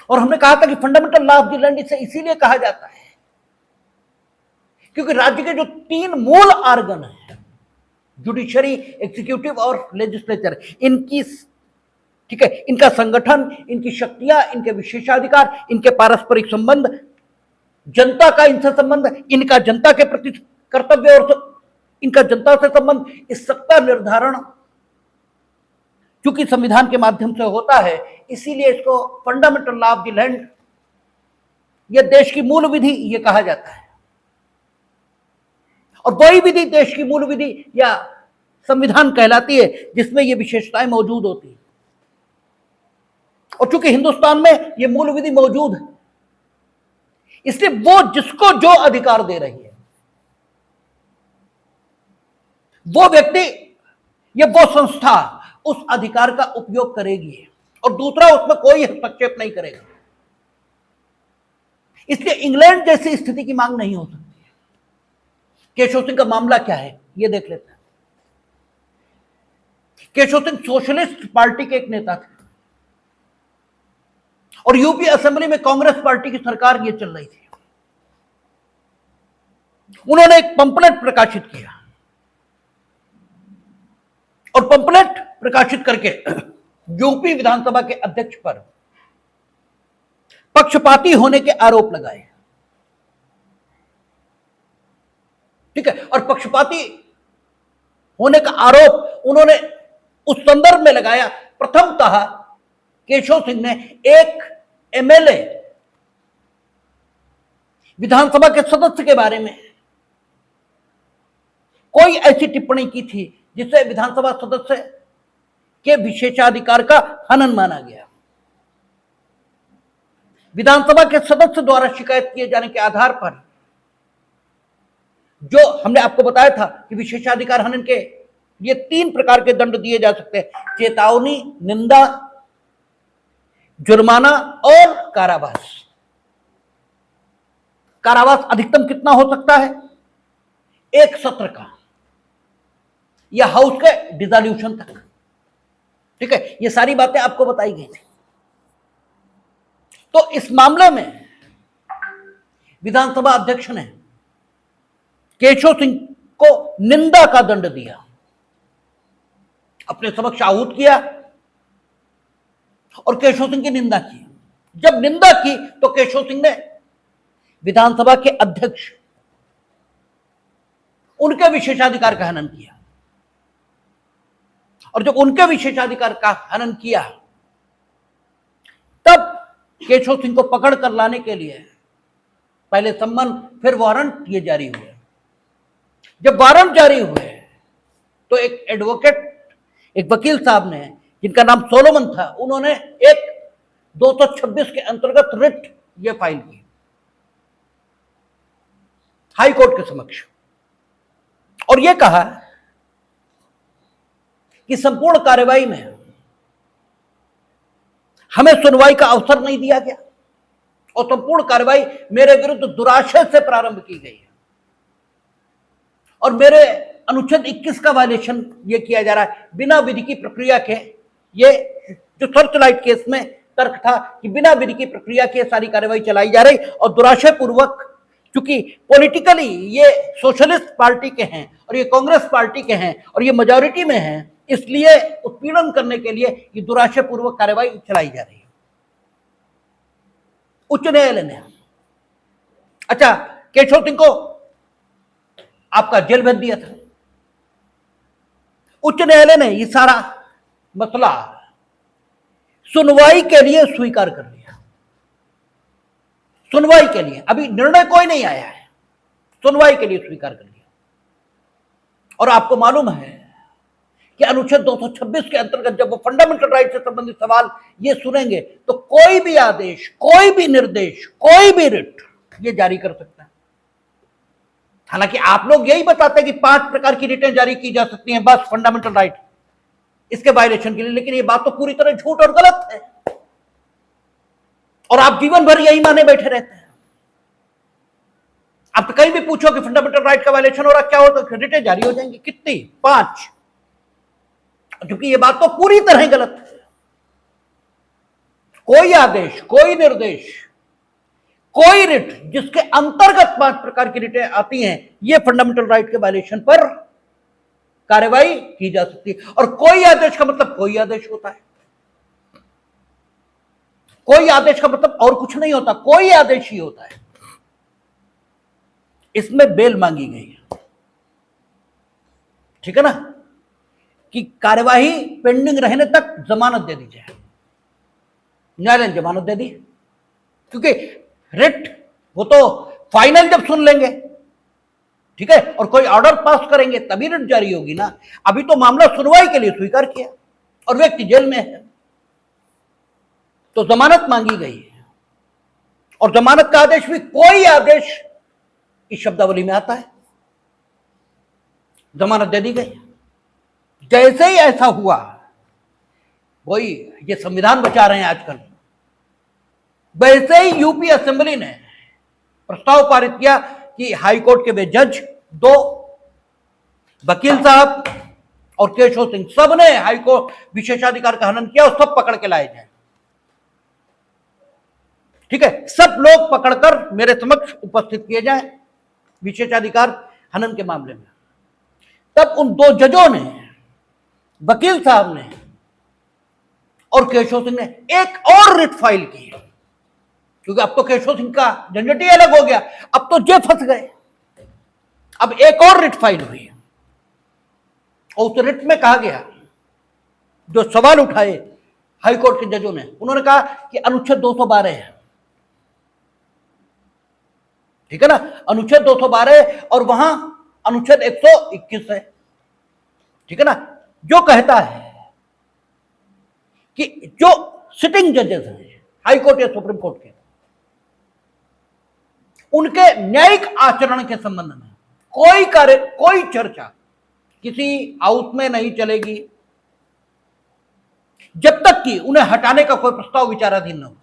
और हमने कहा था कि fundamental law of the land इसे इसीलिए कहा जाता है क्योंकि राज्य के जो 3 मूल ऑर्गन हैं, जुडिशरी, एग्जीक्यूटिव और लेजिस्लेचर, इनकी, ठीक है, इनका संगठन, इनकी शक्तियां, इनके विशेषाधिकार, इनके पारस्परिक संबंध, जनता का इनसे संबंध, इनका जनता के प्रति कर्तव्य और इनका जनता से संबंध, इस सबका निर्धारण क्योंकि संविधान के माध्यम से होता है, इसीलिए इसको fundamental law of the land, यह देश की मूल विधि ये कहा जाता है। और वही विधि देश की मूल विधि या संविधान कहलाती है जिसमें ये विशेषताएं मौजूद होती है। और चूंकि हिंदुस्तान में ये मूल विधि मौजूद है, इसलिए वो जिसको जो अधिकार दे रही है, वो व्यक्ति या वो संस्था उस अधिकार का उपयोग करेगी और दूसरा उसमें कोई हस्तक्षेप नहीं करेगा। इसलिए इंग्लैंड जैसी स्थिति की मांग नहीं हो सकती। केशव सिंह का मामला क्या है ये देख लेते हैं। केशव सिंह सोशलिस्ट पार्टी के एक नेता थे और यूपी असेंबली में कांग्रेस पार्टी की सरकार ये चल रही थी। उन्होंने एक पंपलेट प्रकाशित किया और पंपलेट प्रकाशित करके यूपी विधानसभा के अध्यक्ष पर पक्षपाती होने के आरोप लगाए। ठीक है, और पक्षपाती होने का आरोप उन्होंने उस संदर्भ में लगाया, प्रथमतः केशव सिंह ने एक एमएलए, विधानसभा के सदस्य के बारे में कोई ऐसी टिप्पणी की थी जिसे विधानसभा सदस्य के विशेषाधिकार का हनन माना गया। विधानसभा के सदस्य द्वारा शिकायत किए जाने के आधार पर, जो हमने आपको बताया था कि विशेषाधिकार हनन के ये 3 प्रकार के दंड दिए जा सकते हैं: चेतावनी, निंदा, जुर्माना और कारावास। कारावास अधिकतम कितना हो सकता है? 1 सत्र का या हाउस के डिसॉल्यूशन तक। ठीक है, ये सारी बातें आपको बताई गई थी। तो इस मामले में विधानसभा अध्यक्ष ने केशव सिंह को निंदा का दंड दिया, अपने समक्ष आहूत किया और केशव सिंह की निंदा की। जब निंदा की तो केशव सिंह ने विधानसभा के अध्यक्ष, उनके विशेषाधिकार का हनन किया। और जब उनके विशेषाधिकार का हनन किया तब केशव सिंह को पकड़ कर लाने के लिए पहले सम्मन फिर वारंट ये जारी हुए। जब वारंट जारी हुए तो एक एडवोकेट, एक वकील साहब ने, जिनका नाम सोलोमन था, उन्होंने एक 226 के अंतर्गत रिट ये फाइल की हाई कोर्ट के समक्ष और यह कहा कि संपूर्ण कार्यवाही में हमें सुनवाई का अवसर नहीं दिया गया और संपूर्ण कार्यवाही मेरे विरुद्ध दुराशय से प्रारंभ की गई है और मेरे अनुच्छेद 21 का वायलेशन ये किया जा रहा है। बिना विधि की प्रक्रिया के, ये जो सर्चलाइट केस में तर्क था कि बिना विधि की प्रक्रिया के सारी कार्यवाही चलाई जा रही और दुराशय पूर्वक, क्योंकि पॉलिटिकली ये सोशलिस्ट पार्टी के हैं और ये कांग्रेस पार्टी के हैं और ये मेजॉरिटी में हैं, इसलिए उत्पीड़न करने के लिए ये दुराशय पूर्वक कार्यवाही चलाई जा रही है। उच्च न्यायालय ने, अच्छा, केशव सिंह को आपका जेल भेज दिया था। उच्च न्यायालय ने ये सारा मसला सुनवाई के लिए स्वीकार कर लिया। सुनवाई के लिए, अभी निर्णय कोई नहीं आया है, सुनवाई के लिए स्वीकार कर लिया। और आपको मालूम है कि अनुच्छेद 226 के अंतर्गत जब वो फंडामेंटल राइट से संबंधित सवाल ये सुनेंगे तो कोई भी आदेश, कोई भी निर्देश, कोई भी रिट ये जारी कर सकता है। हालांकि आप लोग यही बताते हैं कि 5 प्रकार की रिटें जारी की जा सकती हैं बस फंडामेंटल राइट इसके वायलेशन के लिए, लेकिन ये बात तो पूरी तरह झूठ और गलत है और आप जीवन भर यही माने बैठे रहते हैं। आप तो कहीं भी पूछो कि फंडामेंटल राइट का वायलेशन हो रहा, क्या हो तो रिटें जारी हो जाएंगी। कितनी? 5। क्योंकि ये बात तो पूरी तरह गलत है। कोई आदेश, कोई निर्देश, कोई रिट जिसके अंतर्गत 5 प्रकार की रिटें आती हैं, ये फंडामेंटल राइट के वायलेशन पर कार्रवाई की जा सकती है। और कोई आदेश का मतलब कोई आदेश होता है, कोई आदेश का मतलब और कुछ नहीं होता, कोई आदेश ही होता है। इसमें बेल मांगी गई है, ठीक है ना, कि कार्यवाही पेंडिंग रहने तक जमानत दे दी जाए। न्यायालय ने जमानत दे दी, क्योंकि रिट वो तो फाइनल जब सुन लेंगे, ठीक है, और कोई ऑर्डर पास करेंगे तभी रिट जारी होगी ना। अभी तो मामला सुनवाई के लिए स्वीकार किया और व्यक्ति जेल में है, तो जमानत मांगी गई है। और जमानत का आदेश भी कोई आदेश इस शब्दावली में आता है। जमानत दे दी गई। जैसे ही ऐसा हुआ, वही ये संविधान बचा रहे हैं आजकल, वैसे ही यूपी असेंबली ने प्रस्ताव पारित किया कि हाईकोर्ट के वे जज, 2 वकील साहब और केशव सिंह, सब ने हाईकोर्ट विशेषाधिकार का हनन किया और सब पकड़ के लाए जाए। ठीक है, सब लोग पकड़कर मेरे समक्ष उपस्थित किए जाए विशेषाधिकार हनन के मामले में। तब उन 2 जजों ने, वकील साहब ने और केशव सिंह ने एक और रिट फाइल की, क्योंकि अब तो केशव सिंह का झंझट ही अलग हो गया, अब तो जे फंस गए। अब एक और रिट फाइल हुई और उस रिट में कहा गया, जो सवाल उठाए हाईकोर्ट के जजों ने, उन्होंने कहा कि अनुच्छेद 212 है, ठीक है ना, अनुच्छेद 212 और वहां अनुच्छेद 121 है, ठीक है ना, जो कहता है कि जो सिटिंग जजेस हैं हाईकोर्ट या सुप्रीम कोर्ट के, उनके न्यायिक आचरण के संबंध में कोई कार्य, कोई चर्चा किसी हाउस में नहीं चलेगी जब तक कि उन्हें हटाने का कोई प्रस्ताव विचाराधीन न हो।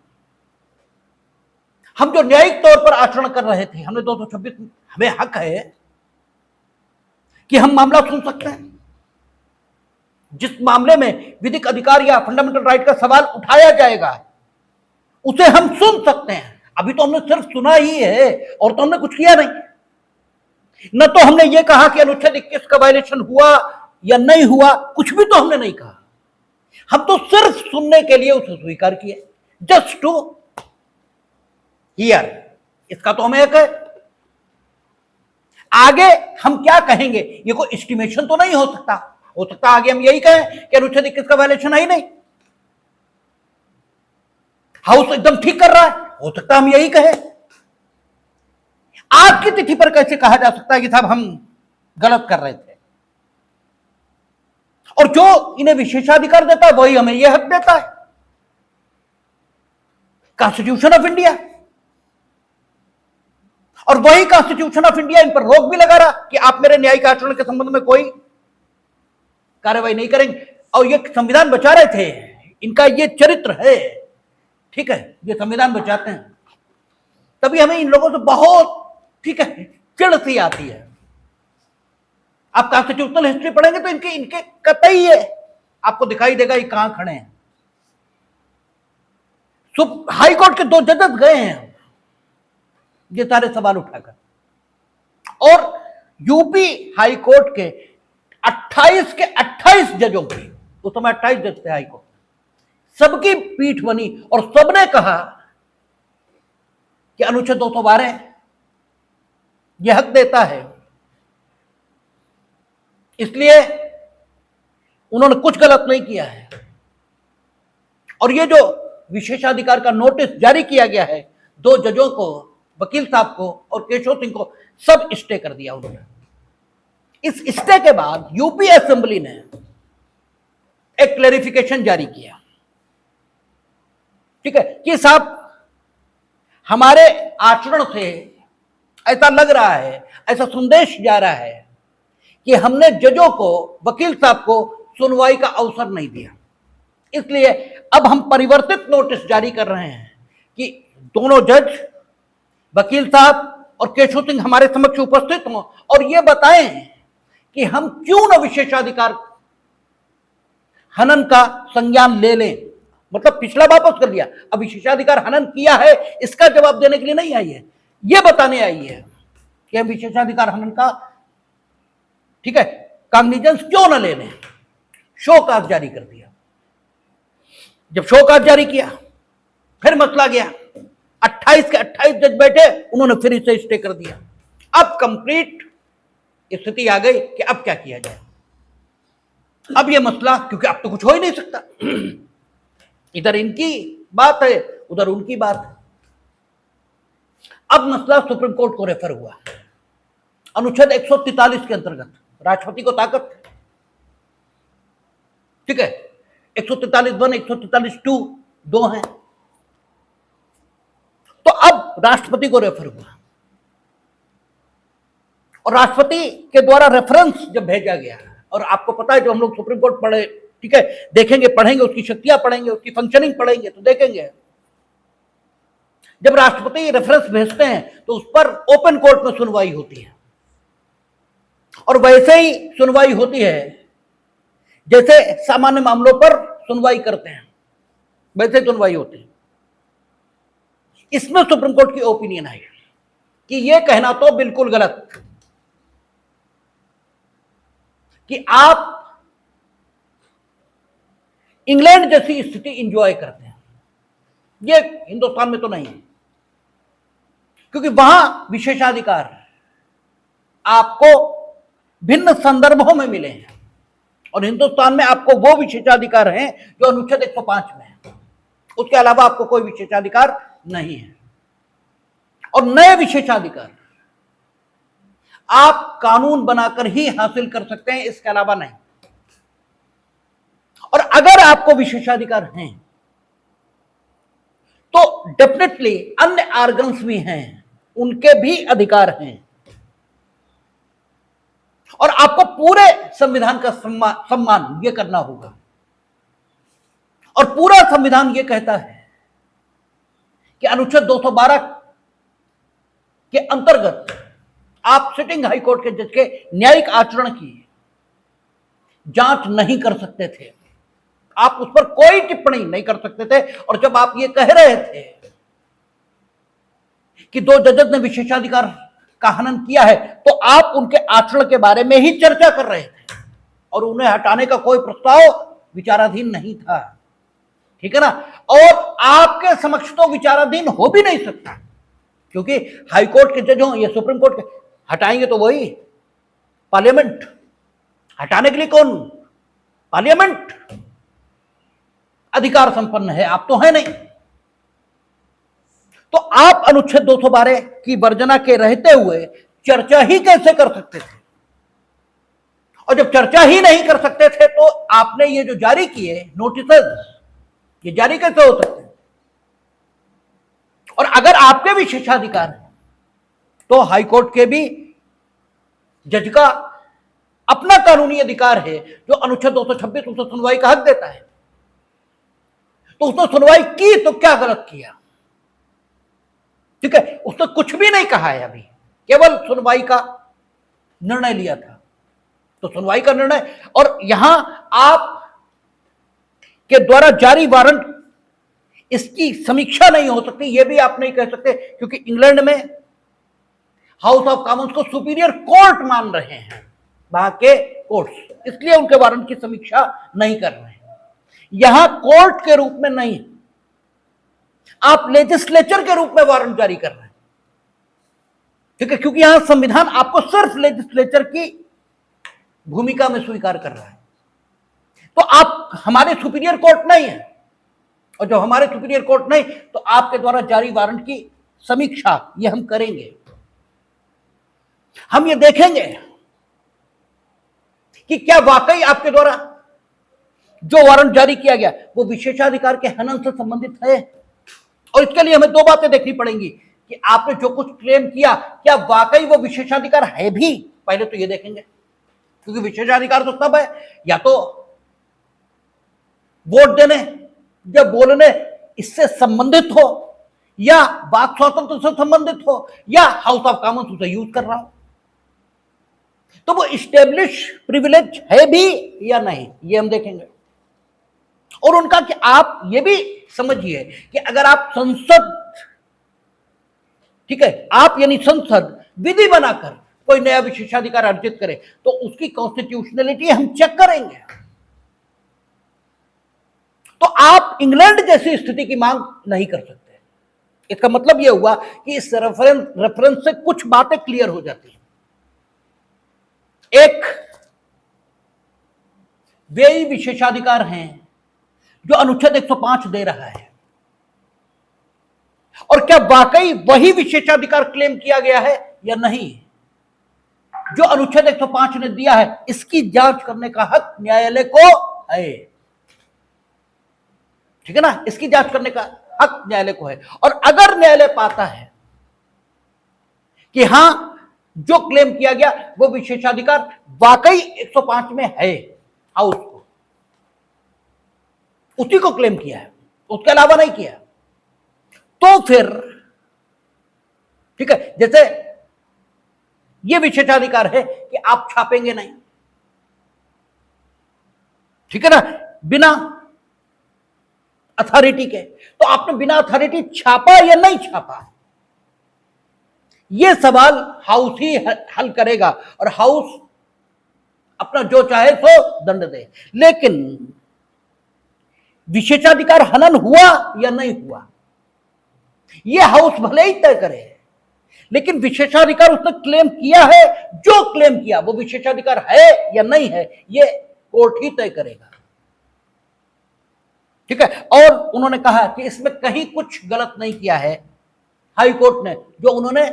हम जो न्यायिक तौर पर आचरण कर रहे थे, हमने 226, हमें हक है कि हम मामला सुन सकते हैं। जिस मामले में विधिक अधिकार या फंडामेंटल राइट का सवाल उठाया जाएगा, उसे हम सुन सकते हैं। अभी तो हमने सिर्फ सुना ही है और तो हमने कुछ किया नहीं। न तो हमने ये कहा कि अनुच्छेद 21 का वायलेशन हुआ या नहीं हुआ, कुछ भी तो हमने नहीं कहा। हम तो सिर्फ सुनने के लिए उसे स्वीकार किए, जस्ट टू हियर। इसका तो हमें एक है। आगे हम क्या कहेंगे ये कोई एस्टिमेशन तो नहीं हो सकता। हो सकता आगे हम यही कहें कि अनुच्छेद 21 का वायलेशन है ही नहीं, हाउस एकदम ठीक कर रहा है, हो सकता हम यही कहें। आज की तिथि पर कैसे कहा जा सकता है कि साहब हम गलत कर रहे थे? और जो इन्हें विशेषाधिकार देता है वही हमें यह हक देता है, कॉन्स्टिट्यूशन ऑफ इंडिया। और वही कॉन्स्टिट्यूशन ऑफ इंडिया इन पर रोक भी लगा रहा कि आप मेरे न्यायिक आचरण के संबंध में कोई कार्रवाई नहीं करेंगे। और ये संविधान बचा रहे थे, इनका ये चरित्र है, ठीक है, ये संविधान बचाते हैं। तभी हमें इन लोगों से बहुत, ठीक है, चिढ़ सी आती है। आप कॉन्स्टिट्यूशनल हिस्ट्री पढ़ेंगे तो इनके कतई है, आपको दिखाई देगा ये कहां खड़े हैं। हाई कोर्ट के 2 जजेस गए हैं ये सारे सवाल उठाकर, और यूपी हाई कोर्ट के 28 के 28 जजों की, उस समय 28 जज थे हाई कोर्ट, सबकी पीठ बनी और सबने कहा कि अनुच्छेद 212 यह हक देता है। इसलिए उन्होंने कुछ गलत नहीं किया है। और ये जो विशेषाधिकार का नोटिस जारी किया गया है 2 जजों को, वकील साहब को और केशव सिंह को, सब स्टे कर दिया उन्होंने। इस स्टे के बाद यूपी असेंबली ने एक क्लैरिफिकेशन जारी किया, ठीक है, कि साहब हमारे आचरण से ऐसा लग रहा है, ऐसा संदेश जा रहा है कि हमने जजों को, वकील साहब को सुनवाई का अवसर नहीं दिया। इसलिए अब हम परिवर्तित नोटिस जारी कर रहे हैं कि दोनों जज, वकील साहब और केशव सिंह हमारे समक्ष उपस्थित हों और ये बताएं कि हम क्यों न विशेषाधिकार हनन का संज्ञान ले लें। मतलब पिछला वापस कर लिया, अब विशेषाधिकार हनन किया है, इसका जवाब देने के लिए नहीं आई है, ये बताने आई है कि हम विशेषाधिकार हनन का, ठीक है, कॉग्निजेंस क्यों न ले लें। शोकाज जारी कर दिया। जब शोकाज जारी किया फिर मसला गया, 28 के 28 जज बैठे, उन्होंने फिर इसे स्टे कर दिया। अब कंप्लीट स्थिति आ गई कि अब क्या किया जाए। अब ये मसला, क्योंकि अब तो कुछ हो ही नहीं सकता, इधर इनकी बात है, उधर उनकी बात है। अब मसला सुप्रीम कोर्ट को रेफर हुआ। अनुच्छेद 143 के अंतर्गत राष्ट्रपति को ताकत, ठीक है, 143(1), 143(2) दो हैं, तो अब राष्ट्रपति को रेफर हुआ और राष्ट्रपति के द्वारा रेफरेंस जब भेजा गया, और आपको पता है जो हम लोग सुप्रीम कोर्ट पढ़े, ठीक है, देखेंगे, पढ़ेंगे, उसकी शक्तियां पढ़ेंगे, उसकी फंक्शनिंग पढ़ेंगे तो देखेंगे जब राष्ट्रपति रेफरेंस भेजते हैं तो उस पर ओपन कोर्ट में सुनवाई होती है, और वैसे ही सुनवाई होती है जैसे सामान्य मामलों पर सुनवाई करते हैं, वैसे सुनवाई होती है। इसमें सुप्रीम कोर्ट की ओपिनियन आई कि यह कहना तो बिल्कुल गलत कि आप इंग्लैंड जैसी स्थिति इंजॉय करते हैं, ये हिंदुस्तान में तो नहीं है, क्योंकि वहां विशेषाधिकार आपको भिन्न संदर्भों में मिले हैं और हिंदुस्तान में आपको वो विशेषाधिकार हैं जो अनुच्छेद 105 में है, उसके अलावा आपको कोई विशेषाधिकार नहीं है। और नए विशेषाधिकार आप कानून बनाकर ही हासिल कर सकते हैं, इसके अलावा नहीं। और अगर आपको विशेषाधिकार हैं तो डेफिनेटली अन्य ऑर्गन्स भी हैं, उनके भी अधिकार हैं, और आपको पूरे संविधान का सम्मान यह करना होगा। और पूरा संविधान यह कहता है कि अनुच्छेद 212 के अंतर्गत आप सिटिंग हाई कोर्ट के जज के न्यायिक आचरण की जांच नहीं कर सकते थे, आप उस पर कोई टिप्पणी नहीं कर सकते थे। और जब आप ये कह रहे थे कि दो जजेस ने विशेषाधिकार का हनन किया है, तो आप उनके आचरण के बारे में ही चर्चा कर रहे थे और उन्हें हटाने का कोई प्रस्ताव विचाराधीन नहीं था, ठीक है ना। और आपके समक्ष तो विचाराधीन हो भी नहीं सकता, क्योंकि हाई कोर्ट के जज हों या सुप्रीम कोर्ट के, हटाएंगे तो वही पार्लियामेंट, हटाने के लिए कौन, पार्लियामेंट अधिकार संपन्न है, आप तो है नहीं। तो आप अनुच्छेद 212 की वर्जना के रहते हुए चर्चा ही कैसे कर सकते थे। और जब चर्चा ही नहीं कर सकते थे तो आपने ये जो जारी किए नोटिस, ये जारी कैसे हो सकते हैं। और अगर आपके विशेषाधिकार हैं तो हाईकोर्ट के भी जज का अपना कानूनी अधिकार है जो अनुच्छेद 226 उसे सुनवाई का हक देता है। तो उसने सुनवाई की तो क्या गलत किया, ठीक है, उसने कुछ भी नहीं कहा है, अभी केवल सुनवाई का निर्णय लिया था, तो सुनवाई का निर्णय। और यहां आप के द्वारा जारी वारंट, इसकी समीक्षा नहीं हो सकती, यह भी आप नहीं कह सकते, क्योंकि इंग्लैंड में हाउस ऑफ कॉमन्स को सुपीरियर कोर्ट मान रहे हैं वहां के कोर्ट्स, इसलिए उनके वारंट की समीक्षा नहीं कर रहे हैं। यहां कोर्ट के रूप में नहीं, आप लेजिस्लेचर के रूप में वारंट जारी कर रहे हैं, ठीक है, क्योंकि यहां संविधान आपको सिर्फ लेजिस्लेचर की भूमिका में स्वीकार कर रहा है। तो आप हमारे सुपीरियर कोर्ट नहीं है, और जो हमारे सुपीरियर कोर्ट नहीं, तो आपके द्वारा जारी वारंट की समीक्षा ये हम करेंगे। हम ये देखेंगे कि क्या वाकई आपके द्वारा जो वारंट जारी किया गया वो विशेषाधिकार के हनन से संबंधित है। और इसके लिए हमें दो बातें देखनी पड़ेंगी कि आपने जो कुछ क्लेम किया क्या वाकई वो विशेषाधिकार है भी, पहले तो ये देखेंगे, क्योंकि विशेषाधिकार तो तब है या तो वोट देने या बोलने इससे संबंधित हो, या वाक स्वातंत्र से संबंधित हो, या हाउस ऑफ कॉमन्स उसे यूज कर रहा हो, तो वो स्टेब्लिश प्रिविलेज है भी या नहीं, ये हम देखेंगे। और उनका कि आप ये भी समझिए कि अगर आप संसद, ठीक है, आप यानी संसद विधि बनाकर कोई नया विशेषाधिकार अर्जित करे तो उसकी कॉन्स्टिट्यूशनलिटी हम चेक करेंगे। तो आप इंग्लैंड जैसी स्थिति की मांग नहीं कर सकते। इसका मतलब यह हुआ कि इस रेफरेंस से कुछ बातें क्लियर हो जाती हैं। एक, वे ही विशेषाधिकार हैं जो अनुच्छेद 105 दे रहा है, और क्या वाकई वही विशेषाधिकार क्लेम किया गया है या नहीं जो अनुच्छेद 105 ने दिया है, इसकी जांच करने का हक न्यायालय को है। ठीक है ना, इसकी जांच करने का हक न्यायालय को है। और अगर न्यायालय पाता है कि हां जो क्लेम किया गया वो विशेषाधिकार वाकई 105 में है, हाउस को उसी को क्लेम किया है, उसके अलावा नहीं किया, तो फिर ठीक है, जैसे ये विशेषाधिकार है कि आप छापेंगे नहीं, ठीक है ना, बिना अथॉरिटी के, तो आपने बिना अथॉरिटी छापा या नहीं छापा, यह सवाल हाउस ही हल करेगा, और हाउस अपना जो चाहे सो दंड दे। लेकिन विशेषाधिकार हनन हुआ या नहीं हुआ, यह हाउस भले ही तय करे, लेकिन विशेषाधिकार उसने क्लेम किया है, जो क्लेम किया वो विशेषाधिकार है या नहीं है, यह कोर्ट ही तय करेगा। ठीक है, और उन्होंने कहा कि इसमें कहीं कुछ गलत नहीं किया है हाई कोर्ट ने, जो उन्होंने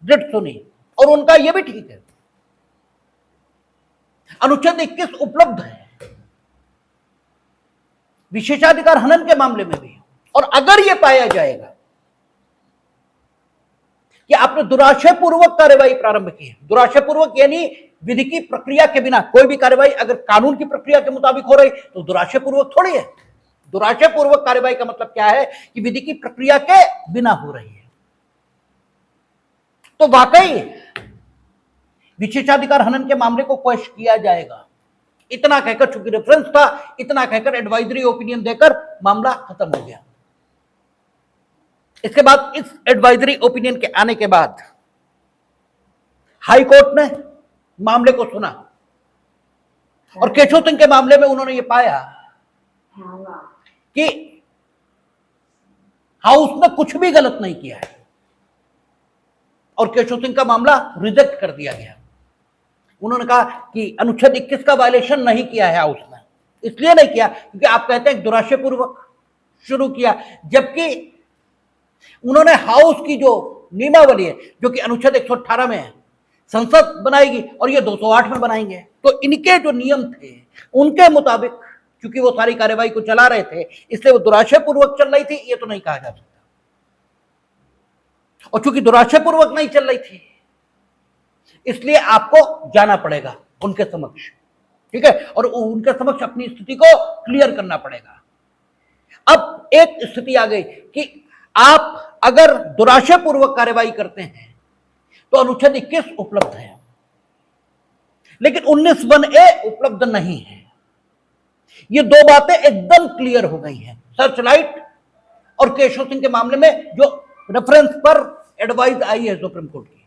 रिट सुनी, और उनका यह भी ठीक है, अनुच्छेद 21 उपलब्ध है विशेषाधिकार हनन के मामले में भी। और अगर यह पाया जाएगा कि आपने दुराशयपूर्वक कार्यवाही प्रारंभ की है, दुराशयपूर्वक यानी विधि की प्रक्रिया के बिना, कोई भी कार्यवाही अगर कानून की प्रक्रिया के मुताबिक हो रही तो दुराशयपूर्वक थोड़ी है। दुराशयपूर्वक कार्यवाही का मतलब क्या है कि विधि की प्रक्रिया के बिना हो रही है, तो वाकई विशेषाधिकार हनन के मामले को क्वेश किया जाएगा। इतना कहकर, चूंकि रेफरेंस था, इतना कहकर एडवाइजरी ओपिनियन देकर मामला खत्म हो गया। इसके बाद, इस एडवाइजरी ओपिनियन के आने के बाद हाई कोर्ट ने मामले को सुना, और केशव सिंह के मामले में उन्होंने ये पाया कि हाउस ने कुछ भी गलत नहीं किया है, और केशव सिंह का मामला रिजेक्ट कर दिया गया। उन्होंने कहा कि अनुच्छेद 21 का वायलेशन नहीं किया है हाउस ने, इसलिए नहीं किया क्योंकि आप कहते हैं दुराशयपूर्वक शुरू किया, जबकि उन्होंने हाउस की जो नियमावली है, जो कि अनुच्छेद 118 में है, संसद बनाएगी और ये 208 में बनाएंगे, तो इनके जो नियम थे उनके मुताबिक, क्योंकि वो सारी कार्यवाही को चला रहे थे, इसलिए वो दुराशयपूर्वक चल रही थी, ये तो नहीं कहा जा सकता। और चूंकि दुराशयपूर्वक नहीं चल रही थी, इसलिए आपको जाना पड़ेगा उनके समक्ष, ठीक है, और उनके समक्ष अपनी स्थिति को क्लियर करना पड़ेगा। अब एक स्थिति आ गई कि आप अगर दुराशयपूर्वक कार्यवाही करते हैं तो अनुच्छेद 21 उपलब्ध है, लेकिन 19(1)A उपलब्ध नहीं है। ये दो बातें एकदम क्लियर हो गई हैं सर्चलाइट और केशव सिंह के मामले में, जो रेफरेंस पर एडवाइस आई है सुप्रीम कोर्ट की,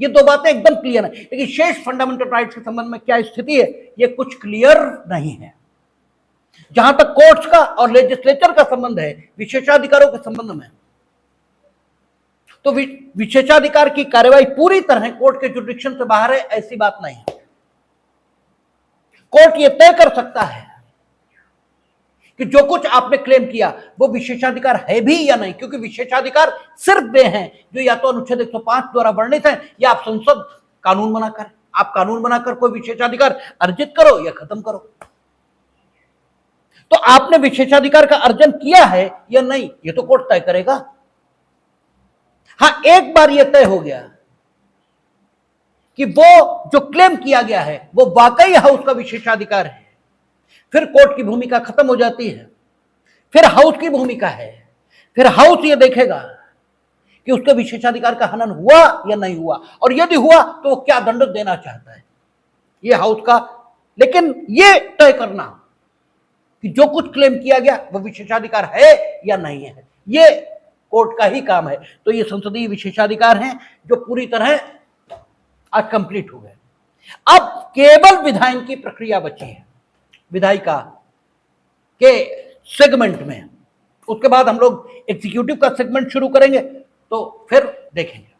ये दो बातें एकदम क्लियर है। लेकिन शेष फंडामेंटल राइट्स के संबंध में क्या स्थिति है, ये कुछ क्लियर नहीं है। जहां तक कोर्ट्स का और लेजिस्लेचर का संबंध है विशेषाधिकारों के संबंध में, तो विशेषाधिकार की कार्यवाही पूरी तरह कोर्ट के जुरिडिक्शन से बाहर है, ऐसी बात नहीं है। कोर्ट यह तय कर सकता है कि जो कुछ आपने क्लेम किया वो विशेषाधिकार है भी या नहीं, क्योंकि विशेषाधिकार सिर्फ वे हैं जो या तो अनुच्छेद 105 द्वारा वर्णित है, या आप संसद कानून बनाकर, आप कानून बनाकर कोई विशेषाधिकार अर्जित करो या खत्म करो। तो आपने विशेषाधिकार का अर्जन किया है या नहीं, ये तो कोर्ट तय करेगा। हां, एक बार यह तय हो गया कि वो जो क्लेम किया गया है वो वाकई हाउस का विशेषाधिकार है, फिर कोर्ट की भूमिका खत्म हो जाती है, फिर हाउस की भूमिका है। फिर हाउस ये देखेगा कि उसके विशेषाधिकार का हनन हुआ या नहीं हुआ, और यदि हुआ तो वो क्या दंड देना चाहता है, ये हाउस का। लेकिन ये तय करना कि जो कुछ क्लेम किया गया वो विशेषाधिकार है या नहीं है, ये कोर्ट का ही काम है। तो ये संसदीय विशेषाधिकार हैं जो पूरी तरह आज कंप्लीट हो गए। अब केवल विधायन की प्रक्रिया बची है विधायिका के सेगमेंट में। उसके बाद हम लोग एग्जीक्यूटिव का सेगमेंट शुरू करेंगे, तो फिर देखेंगे।